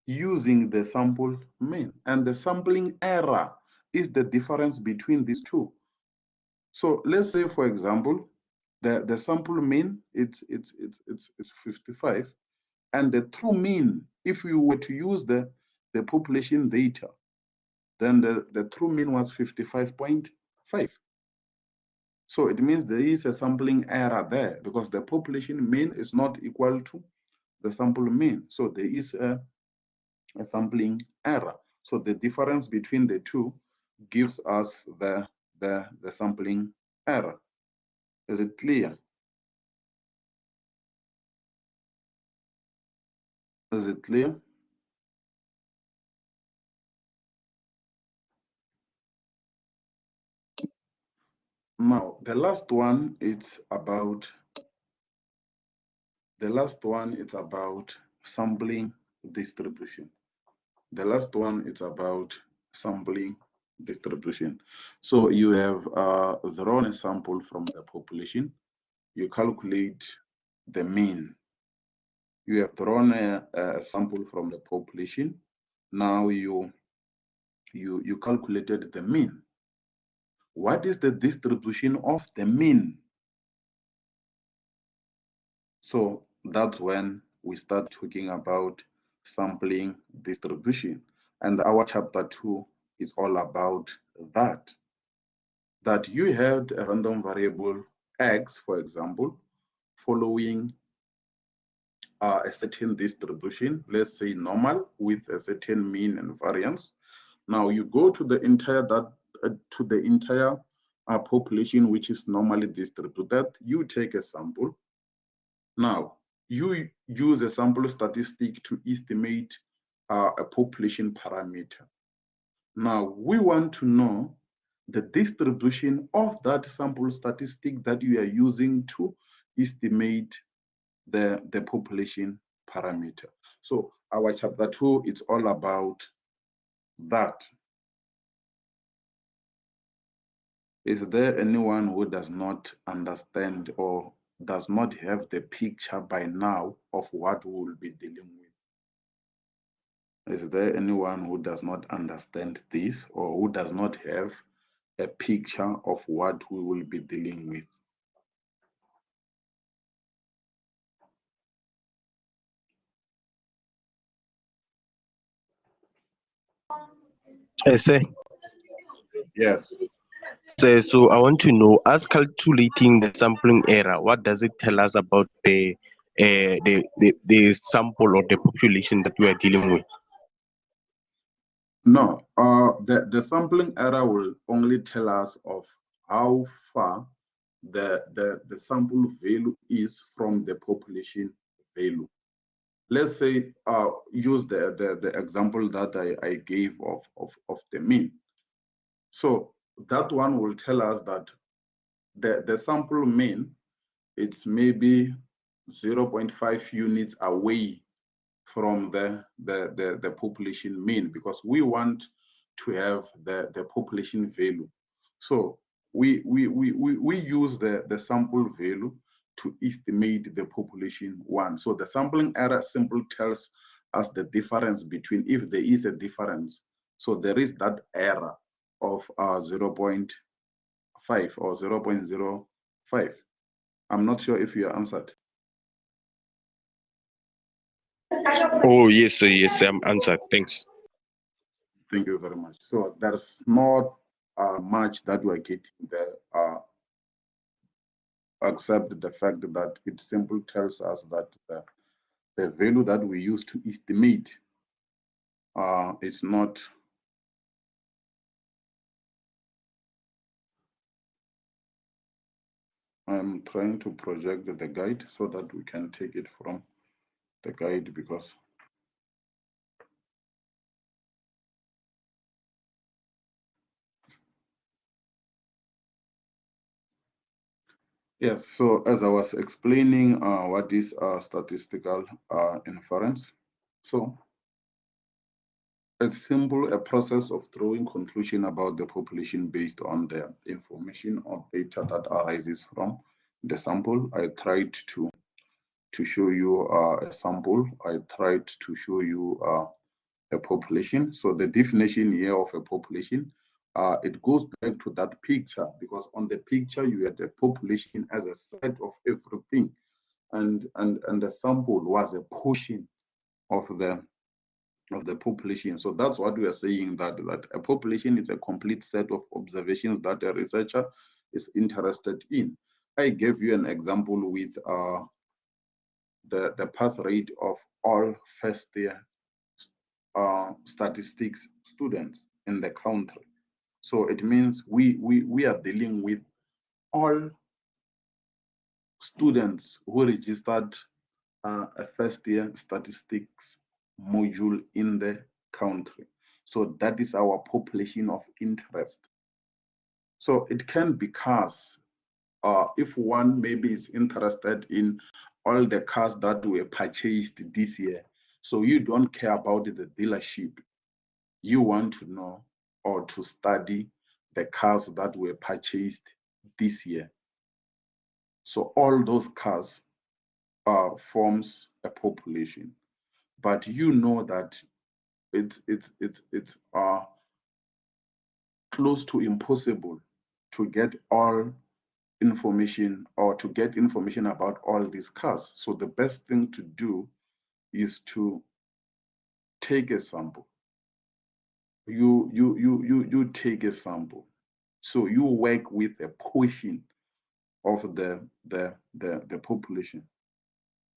using the sample mean, and the sampling error is the difference between these two. So let's say, for example, the sample mean it's 55, and the true mean, if we were to use the population data, then the true mean was 55.5. So it means there is a sampling error there because the population mean is not equal to the sample mean. So there is a a sampling error. So the difference between the two gives us the sampling error. Is it clear? Is it clear? Now, the last one, it's about sampling distribution. The last one is about sampling distribution. So you have drawn a sample from the population. You calculate the mean. You have drawn a sample from the population. Now you calculated the mean. What is the distribution of the mean? So that's when we start talking about sampling distribution. And our chapter 2 is all about that. That you had a random variable x, for example, following a certain distribution, let's say normal, with a certain mean and variance. Now you go to the entire population which is normally distributed. You take a sample. Now you use a sample statistic to estimate a population parameter. Now we want to know the distribution of that sample statistic that you are using to estimate the population parameter. So our chapter 2 is all about that. Is there anyone who does not understand or does not have the picture by now of what we will be dealing with? Is there anyone who does not understand this or who does not have a picture of what we will be dealing with? Sir, Yes. so I want to know, as calculating the sampling error, what does it tell us about the sample or the population that we are dealing with? No, the sampling error will only tell us of how far the sample value is from the population value. Let's say use the example that I gave of the mean. So that one will tell us that the sample mean, it's maybe 0.5 units away from the population mean, because we want to have the population value. So we use the sample value to estimate the population one. So the sampling error simply tells us the difference between, if there is a difference. So there is that error of 0.5 or 0.05. I'm not sure if you are answered. Oh, yes, sir, yes, I'm answered. Thanks. Thank you very much. So there's not much that we're getting there, except the fact that it simply tells us that the value that we use to estimate is not. I'm trying to project the guide so that we can take it from the guide, because yes, so as I was explaining what is statistical inference. So it's simple, a process of drawing conclusion about the population based on the information or data that arises from the sample. I tried to show you a sample. I tried to show you a population. So the definition here of a population, it goes back to that picture, because on the picture you had the population as a set of everything, and the sample was a portion of the population. So that's what we are saying, that a population is a complete set of observations that a researcher is interested in. I gave you an example with the pass rate of all first year statistics students in the country. So it means we are dealing with all students who registered a first year statistics module in the country. So that is our population of interest. So it can be cars. If one maybe is interested in all the cars that were purchased this year, so you don't care about the dealership, you want to know or to study the cars that were purchased this year. So all those cars forms a population, but you know that it's close to impossible to get all information or to get information about all these cars. So the best thing to do is to take a sample. You take a sample. So you work with a portion of the population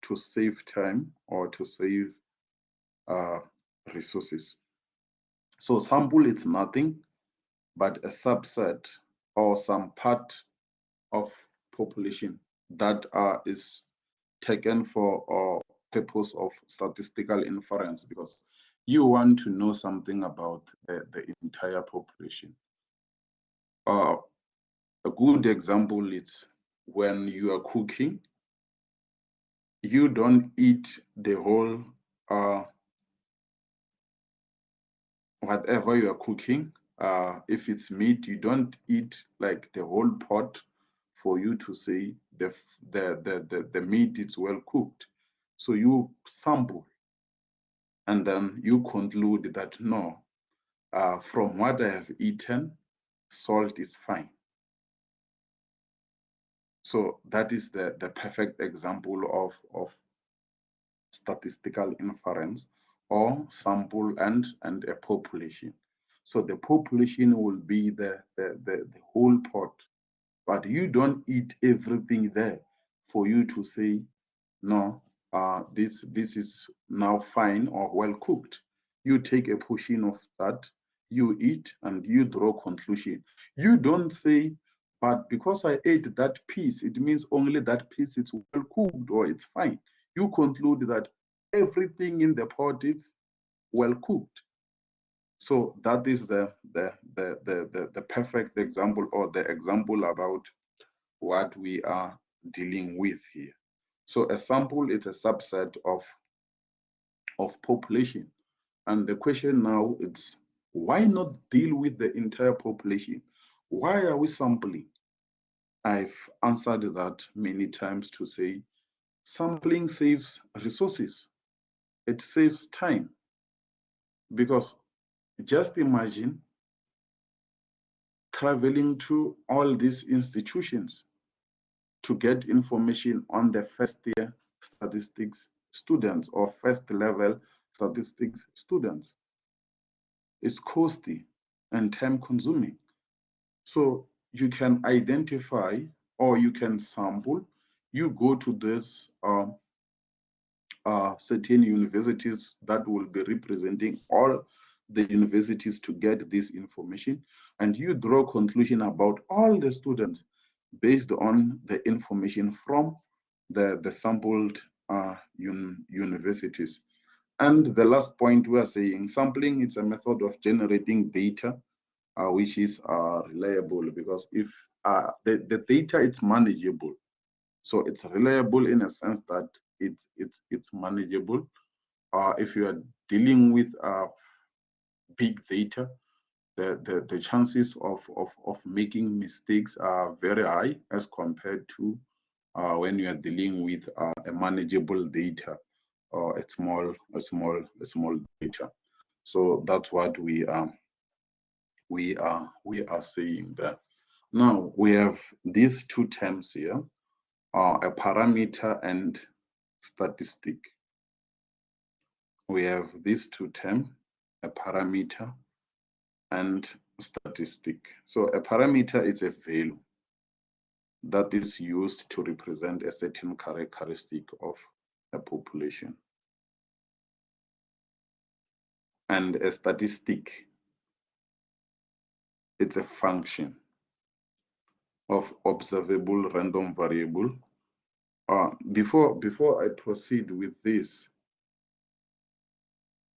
to save time or to save resources. So sample is nothing but a subset or some part of population that is taken for purpose of statistical inference, because you want to know something about the entire population. A good example is when you are cooking, you don't eat the whole whatever you are cooking. If it's meat, you don't eat like the whole pot for you to say the meat is well cooked. So you sample and then you conclude that no, from what I have eaten, salt is fine. So that is the perfect example of statistical inference or sample and a population. So the population will be the whole pot, but you don't eat everything there for you to say, no, this is now fine or well cooked. You take a portion of that, you eat, and you draw conclusion. You don't say, but because I ate that piece, it means only that piece is well cooked or it's fine. You conclude that everything in the pot is well cooked. So that is the perfect example, or the example about what we are dealing with here. So a sample is a subset of population. And the question now is, why not deal with the entire population? Why are we sampling? I've answered that many times to say, sampling saves resources. It saves time. Because just imagine traveling to all these institutions to get information on the first year statistics students or first level statistics students. It's costly and time consuming. So you can identify or you can sample, you go to this certain universities that will be representing all the universities to get this information, and you draw conclusion about all the students based on the information from the sampled universities. And the last point we are saying, sampling is a method of generating data which is reliable, because if the data is manageable, so it's reliable in a sense that it's manageable. If you are dealing with big data, the chances of making mistakes are very high as compared to when you are dealing with a manageable data or a small data. So that's what we are saying there. Now we have these two terms here, a parameter and statistic. We have these two terms, a parameter and statistic. So a parameter is a value that is used to represent a certain characteristic of a population. And a statistic, it's a function of observable random variable. Before I proceed with this,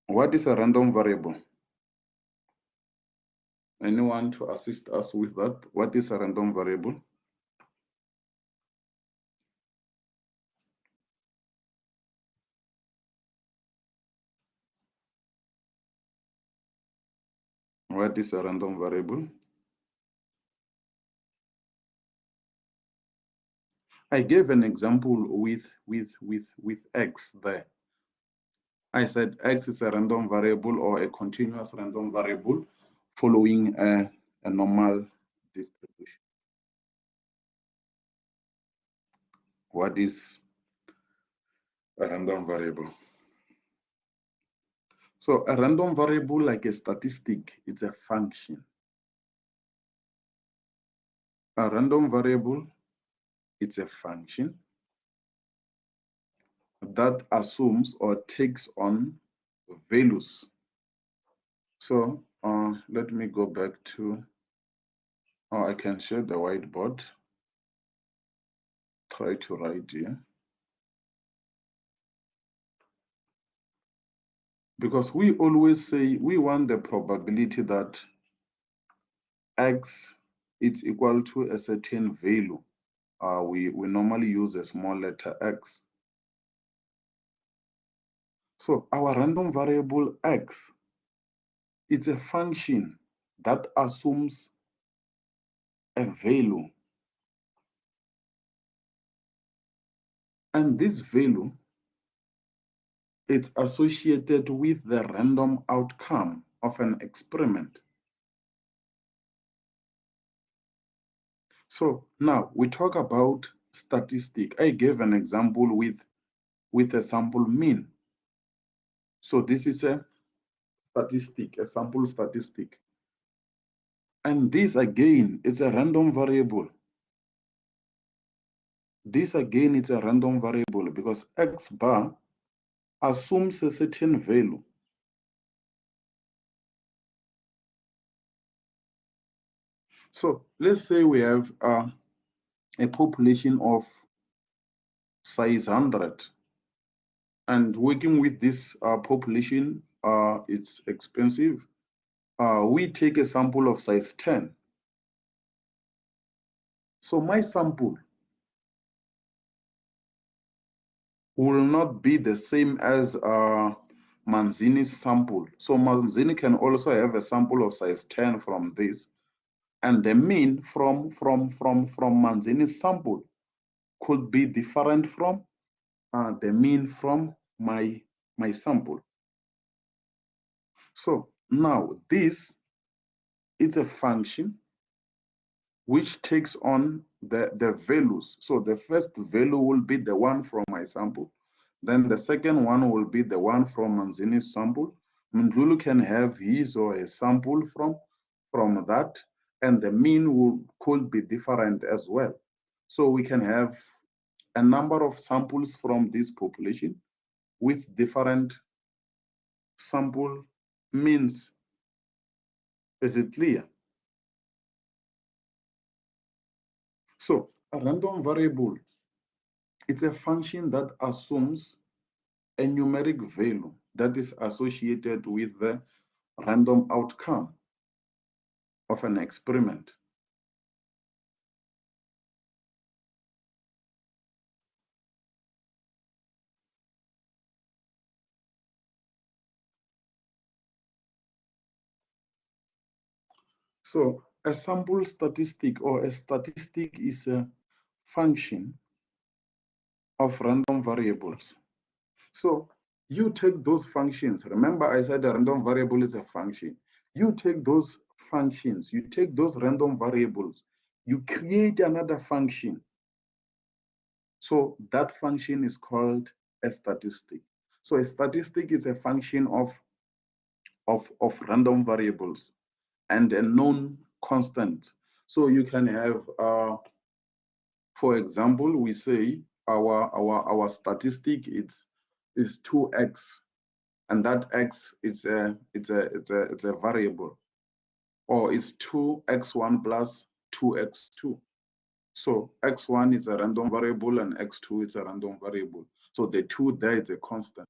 what is a random variable? Anyone to assist us with that? What is a random variable? What is a random variable? I gave an example with x there. I said x is a random variable or a continuous random variable following a normal distribution. What is a random variable? So a random variable, like a statistic, it's a function. A random variable, it's a function that assumes or takes on values. So let me go back to, I can share the whiteboard. Try to write here. Because we always say we want the probability that x is equal to a certain value. We normally use a small letter x. So our random variable x, it's a function that assumes a value. And this value, it's associated with the random outcome of an experiment. So now we talk about statistic. I gave an example with a sample mean. So this is a statistic, a sample statistic. And this again, it's a random variable. This again, it's a random variable because x bar assumes a certain value. So let's say we have a population of size 100. And working with this population, it's expensive. We take a sample of size 10. So my sample will not be the same as Manzini's sample. So Manzini can also have a sample of size 10 from this. And the mean from Manzini's sample could be different from the mean from my sample. So now this is a function which takes on the values. So the first value will be the one from my sample. Then the second one will be the one from Manzini's sample. Mndlulu can have his or a sample from that, and the mean could be different as well. So we can have a number of samples from this population with different sample means. Is it clear? So a random variable, it's a function that assumes a numeric value that is associated with the random outcome of an experiment. So a sample statistic or a statistic is a function of random variables. So you take those functions. Remember, I said a random variable is a function. You take those functions, you take those random variables, you create another function. So that function is called a statistic. So a statistic is a function of random variables and a known constant. So you can have, for example, we say our statistic is 2x and that x is a variable, or is 2x1 plus 2x2. So x1 is a random variable and x2 is a random variable. So the 2 there is a constant.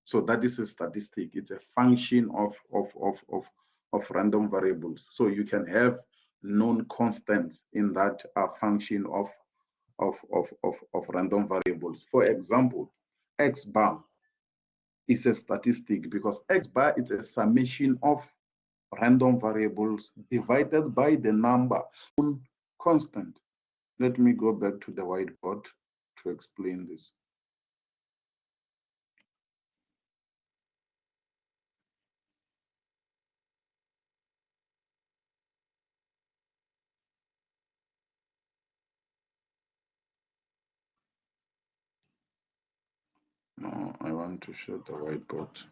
So that is a statistic. It's a function of random variables. So you can have known constants in that function of random variables. For example, x bar is a statistic because x bar is a summation of random variables divided by the number constant. Let me go back to the whiteboard to explain this. No, I want to show the whiteboard.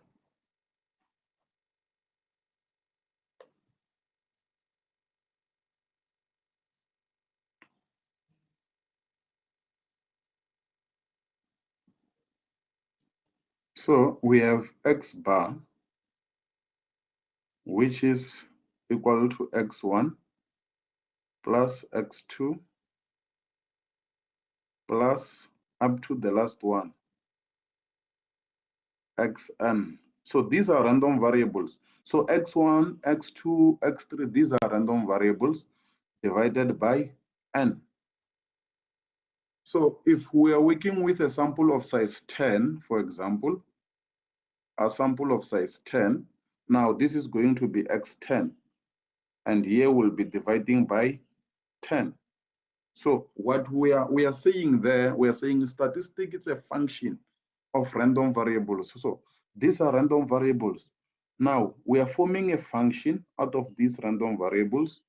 So we have x bar, which is equal to x1 plus x2 plus up to the last one, xn. So these are random variables. So x1, x2, x3, these are random variables divided by n. So if we are working with a sample of size 10, for example, a sample of size 10, now this is going to be x10, and here we'll be dividing by 10. So what we are saying there, we are saying statistic is a function of random variables. So these are random variables. Now we are forming a function out of these random variables,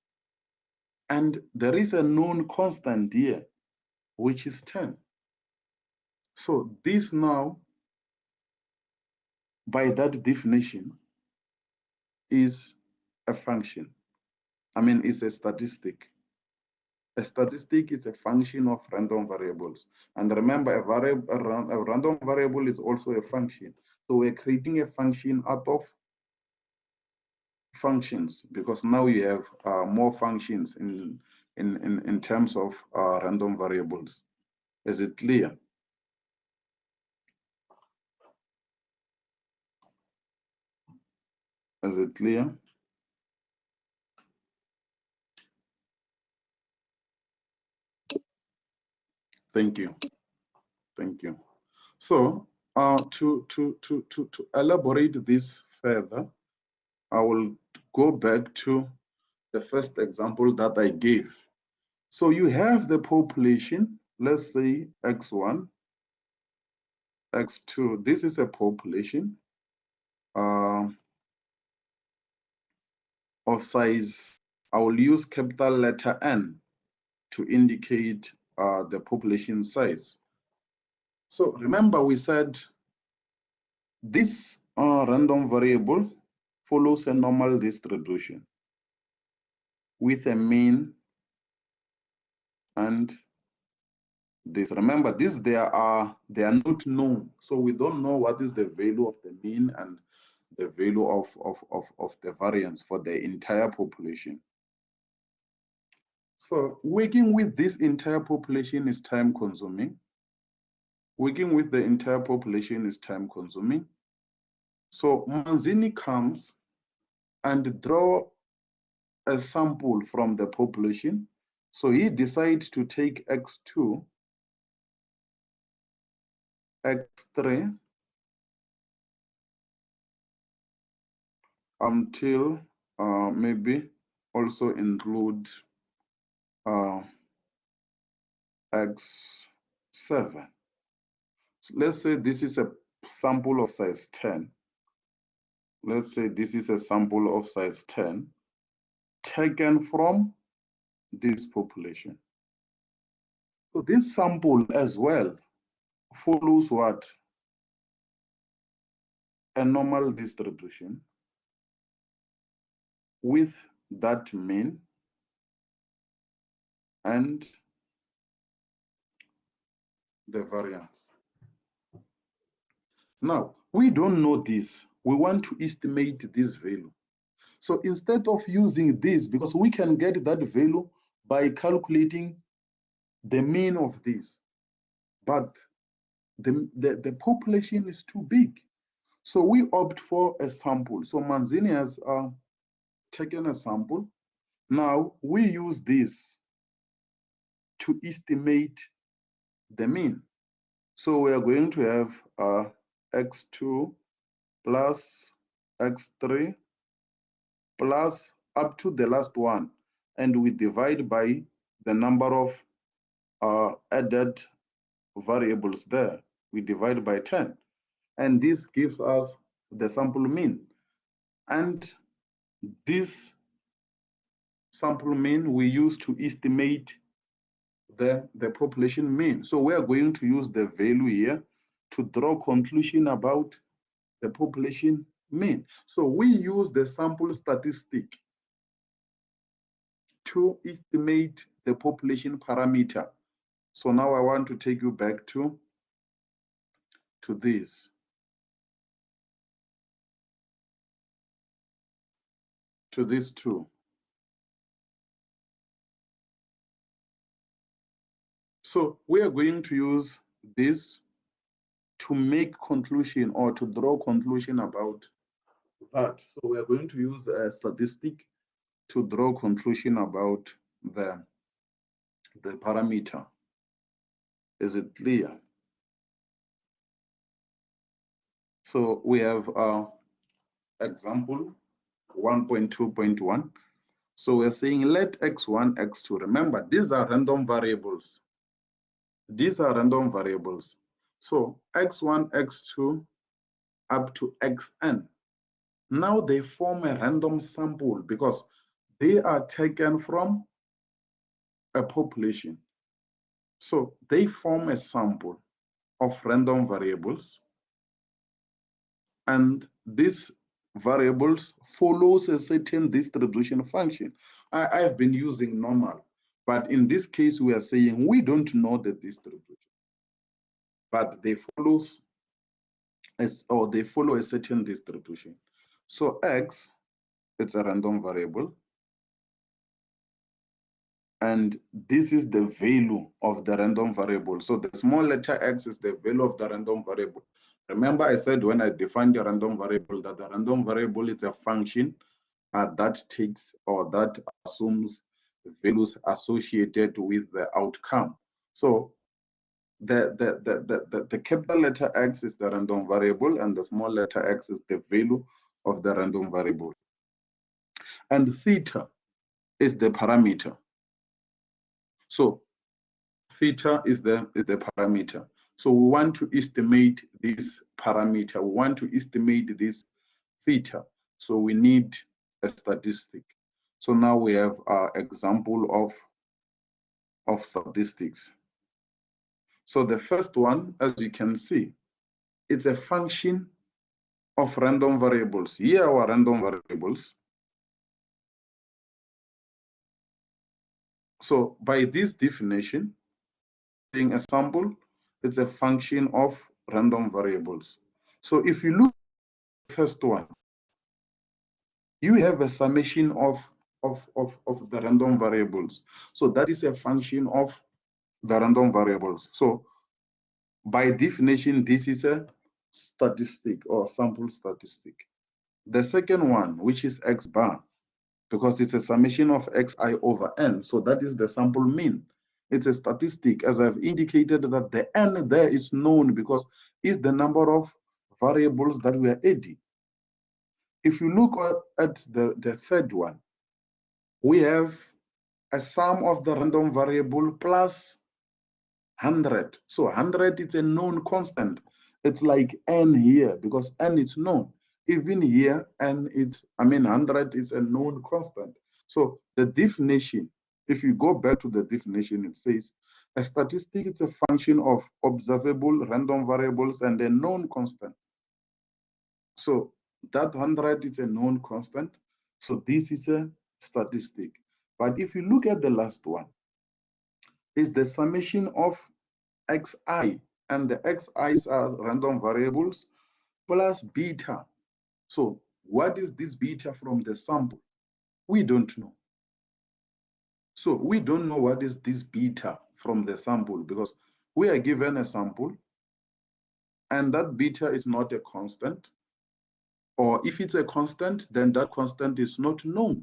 and there is a known constant here, which is 10. So this now, by that definition, is a function. I mean, it's a statistic. A statistic is a function of random variables. And remember, a random variable is also a function. So we're creating a function out of functions, because now you have more functions in terms of random variables. Is it clear? Is it clear? Thank you. Thank you. So to elaborate this further, I will go back to the first example that I gave. So you have the population, let's say x1, x2. This is a population of size, I will use capital letter N to indicate the population size. So remember, we said this random variable follows a normal distribution with a mean and this. Remember, this they are not known, so we don't know what is the value of the mean and the value of the variance for the entire population. So working with this entire population is time consuming. Working with the entire population is time consuming. So Manzini comes and draw a sample from the population. So he decides to take x2, x3 until maybe also include x7. So let's say this is a sample of size 10. Let's say this is a sample of size 10 taken from this population. So this sample as well follows what? A normal distribution with that mean and the variance. Now, we don't know this. We want to estimate this value. So instead of using this, because we can get that value by calculating the mean of this, but the population is too big. So we opt for a sample. So Manzini has taken a sample. Now we use this to estimate the mean. So we are going to have x2 plus x3 plus up to the last one, and we divide by the number of added variables there. We divide by 10, and this gives us the sample mean. And this sample mean we use to estimate the population mean. So we are going to use the value here to draw conclusion about the population mean. So we use the sample statistic to estimate the population parameter. So now I want to take you back to this. To this too. So we are going to use this to make conclusion or to draw conclusion about that. So we are going to use a statistic to draw conclusion about the parameter. Is it clear? So we have example 1.2.1. So we're saying let x1, x2. Remember, these are random variables. These are random variables. So x1, x2 up to xn. Now they form a random sample because they are taken from a population. So they form a sample of random variables, and these variables follows a certain distribution function. I've been using normal, but in this case we are saying we don't know the distribution, but they follow a certain distribution. So x, it's a random variable, and this is the value of the random variable. So the small letter x is the value of the random variable. Remember I said when I defined the random variable that the random variable is a function that takes or that assumes values associated with the outcome. So the capital letter X is the random variable, and the small letter x is the value of the random variable. And theta is the parameter. So theta is the parameter. So we want to estimate this parameter. We want to estimate this theta. So we need a statistic. So now we have our example of statistics. So the first one, as you can see, it's a function of random variables. Here are our random variables. So by this definition, being a sample, it's a function of random variables. So if you look at the first one, you have a summation of the random variables. So that is a function of the random variables. So by definition, this is a statistic or sample statistic. The second one, which is x bar, because it's a summation of xi over n, so that is the sample mean. It's a statistic, as I've indicated that the n there is known because it's the number of variables that we are adding. If you look at the third one, we have a sum of the random variable plus 100. So 100 is a known constant. It's like n here because n is known. Even here, n it's, 100 is a known constant. So the definition, if you go back to the definition, it says a statistic is a function of observable random variables and a known constant. So that 100 is a known constant. So this is a statistic. But if you look at the last one, it's the summation of xi, and the xi's are random variables, plus beta. So what is this beta from the sample? We don't know. So we don't know what is this beta from the sample because we are given a sample and that beta is not a constant. Or if it's a constant, then that constant is not known.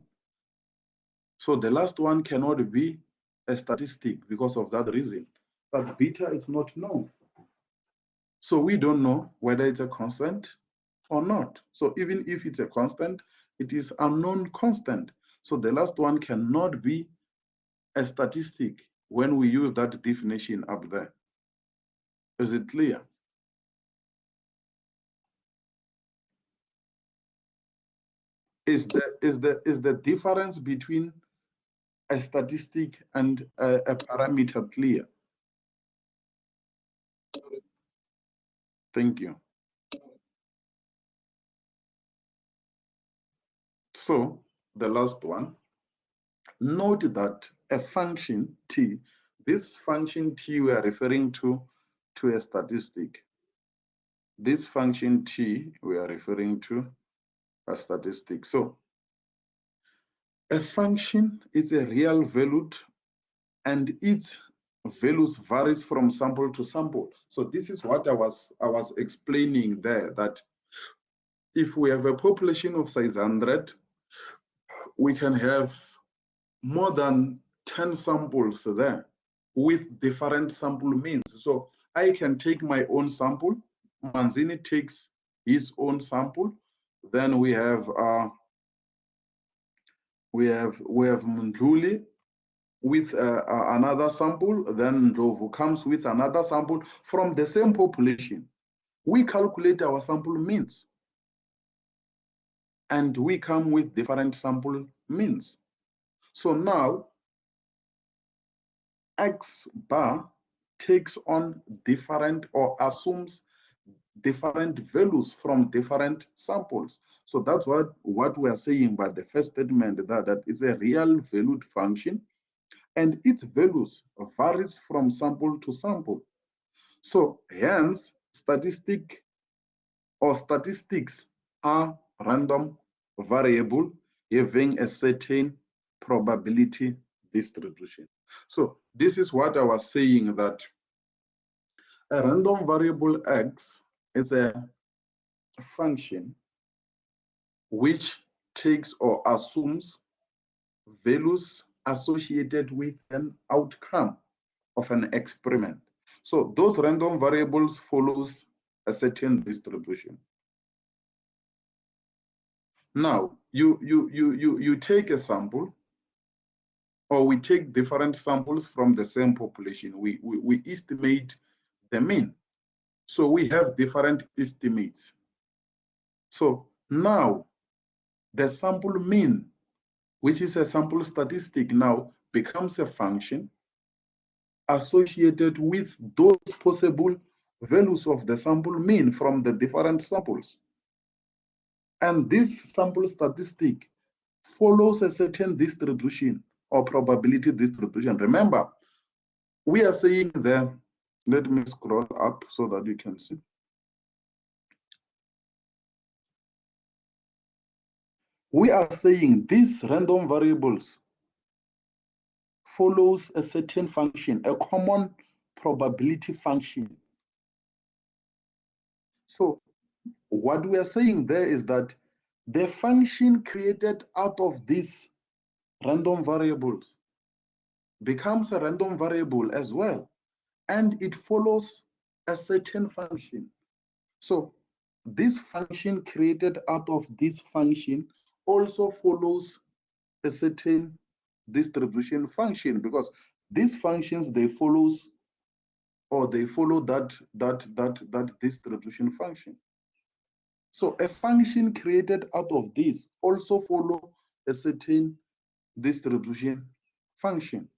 So the last one cannot be a statistic because of that reason. But beta is not known. So we don't know whether it's a constant or not. So even if it's a constant, it is unknown constant. So the last one cannot be a statistic when we use that definition up there. Is it clear? Is the difference between a statistic and a parameter clear? Thank you. So the last one, note that a function t, this function t we are referring to a statistic. This function t we are referring to a statistic. So a function is a real valued and its values varies from sample to sample. So this is what I was explaining there, that if we have a population of size 100, we can have more than 10 samples there with different sample means. So I can take my own sample, Manzini takes his own sample, then we have Munduli with another sample, then Ndovu comes with another sample from the same population. We calculate our sample means and we come with different sample means. So now X bar takes on different or assumes different values from different samples. So that's what we are saying by the first statement, that it's a real valued function and its values varies from sample to sample. So hence statistics are random variable having a certain probability distribution. So this is what I was saying, that a random variable x is a function which takes or assumes values associated with an outcome of an experiment. So those random variables follows a certain distribution. Now you take a sample, or we take different samples from the same population. We estimate the mean. So we have different estimates. So now the sample mean, which is a sample statistic, now becomes a function associated with those possible values of the sample mean from the different samples. And this sample statistic follows a certain distribution or probability distribution. Remember, we are saying there, let me scroll up so that you can see. We are saying these random variables follows a certain function, a common probability function. So what we are saying there is that the function created out of these random variables becomes a random variable as well, and it follows a certain function. So this function created out of this function also follows a certain distribution function, because these functions, they follow that distribution function. So a function created out of this also follow a certain distribution function.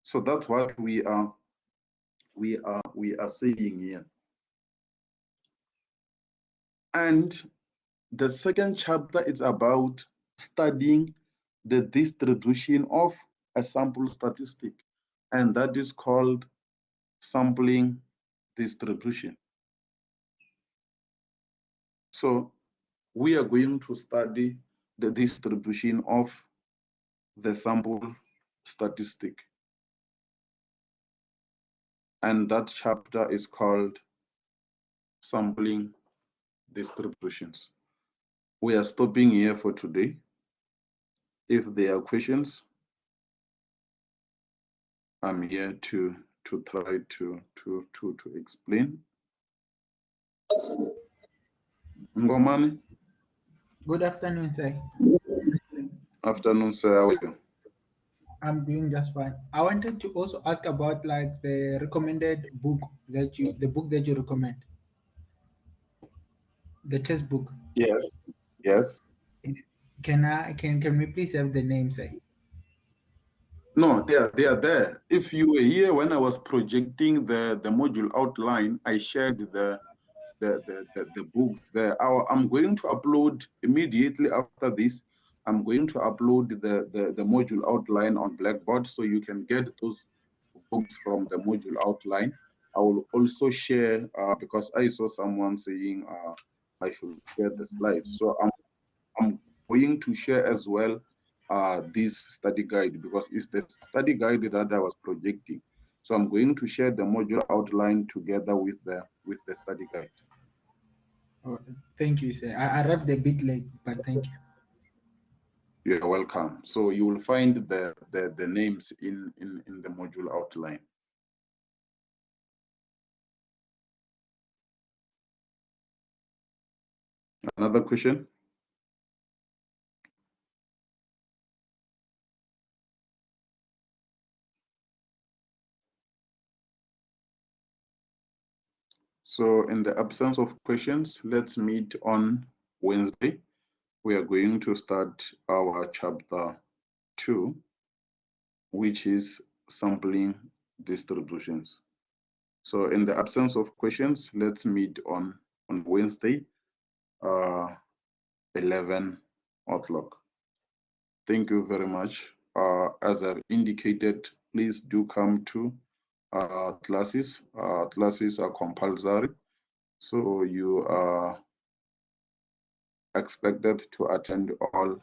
So that's what we are saying here. And the second chapter is about studying the distribution of a sample statistic, and that is called sampling distribution. So we are going to study the distribution of the sample statistic. And that chapter is called Sampling Distributions. We are stopping here for today. If there are questions, I'm here to try to explain. Ngomani? Good afternoon, sir. Afternoon, sir. How are you? I'm doing just fine. I wanted to also ask about like the recommended book the book that you recommend, the textbook. Yes. Yes. Can we please have the name, sir? No, they are there. If you were here when I was projecting the module outline, I shared the books there. I'm going to upload immediately after this. I'm going to upload the module outline on Blackboard so you can get those books from the module outline. I will also share because I saw someone saying I should share the slides. So I'm going to share as well this study guide because it's the study guide that I was projecting. So I'm going to share the module outline together with the study guide. Oh, thank you, sir. I arrived a bit late, but thank you. You're welcome. So you will find the names in the module outline. Another question? So in the absence of questions, let's meet on Wednesday. We are going to start our chapter 2, which is sampling distributions. So in the absence of questions, let's meet on Wednesday, 11 o'clock. Thank you very much. As I've indicated, please do come to classes. Classes are compulsory, so you are expected to attend all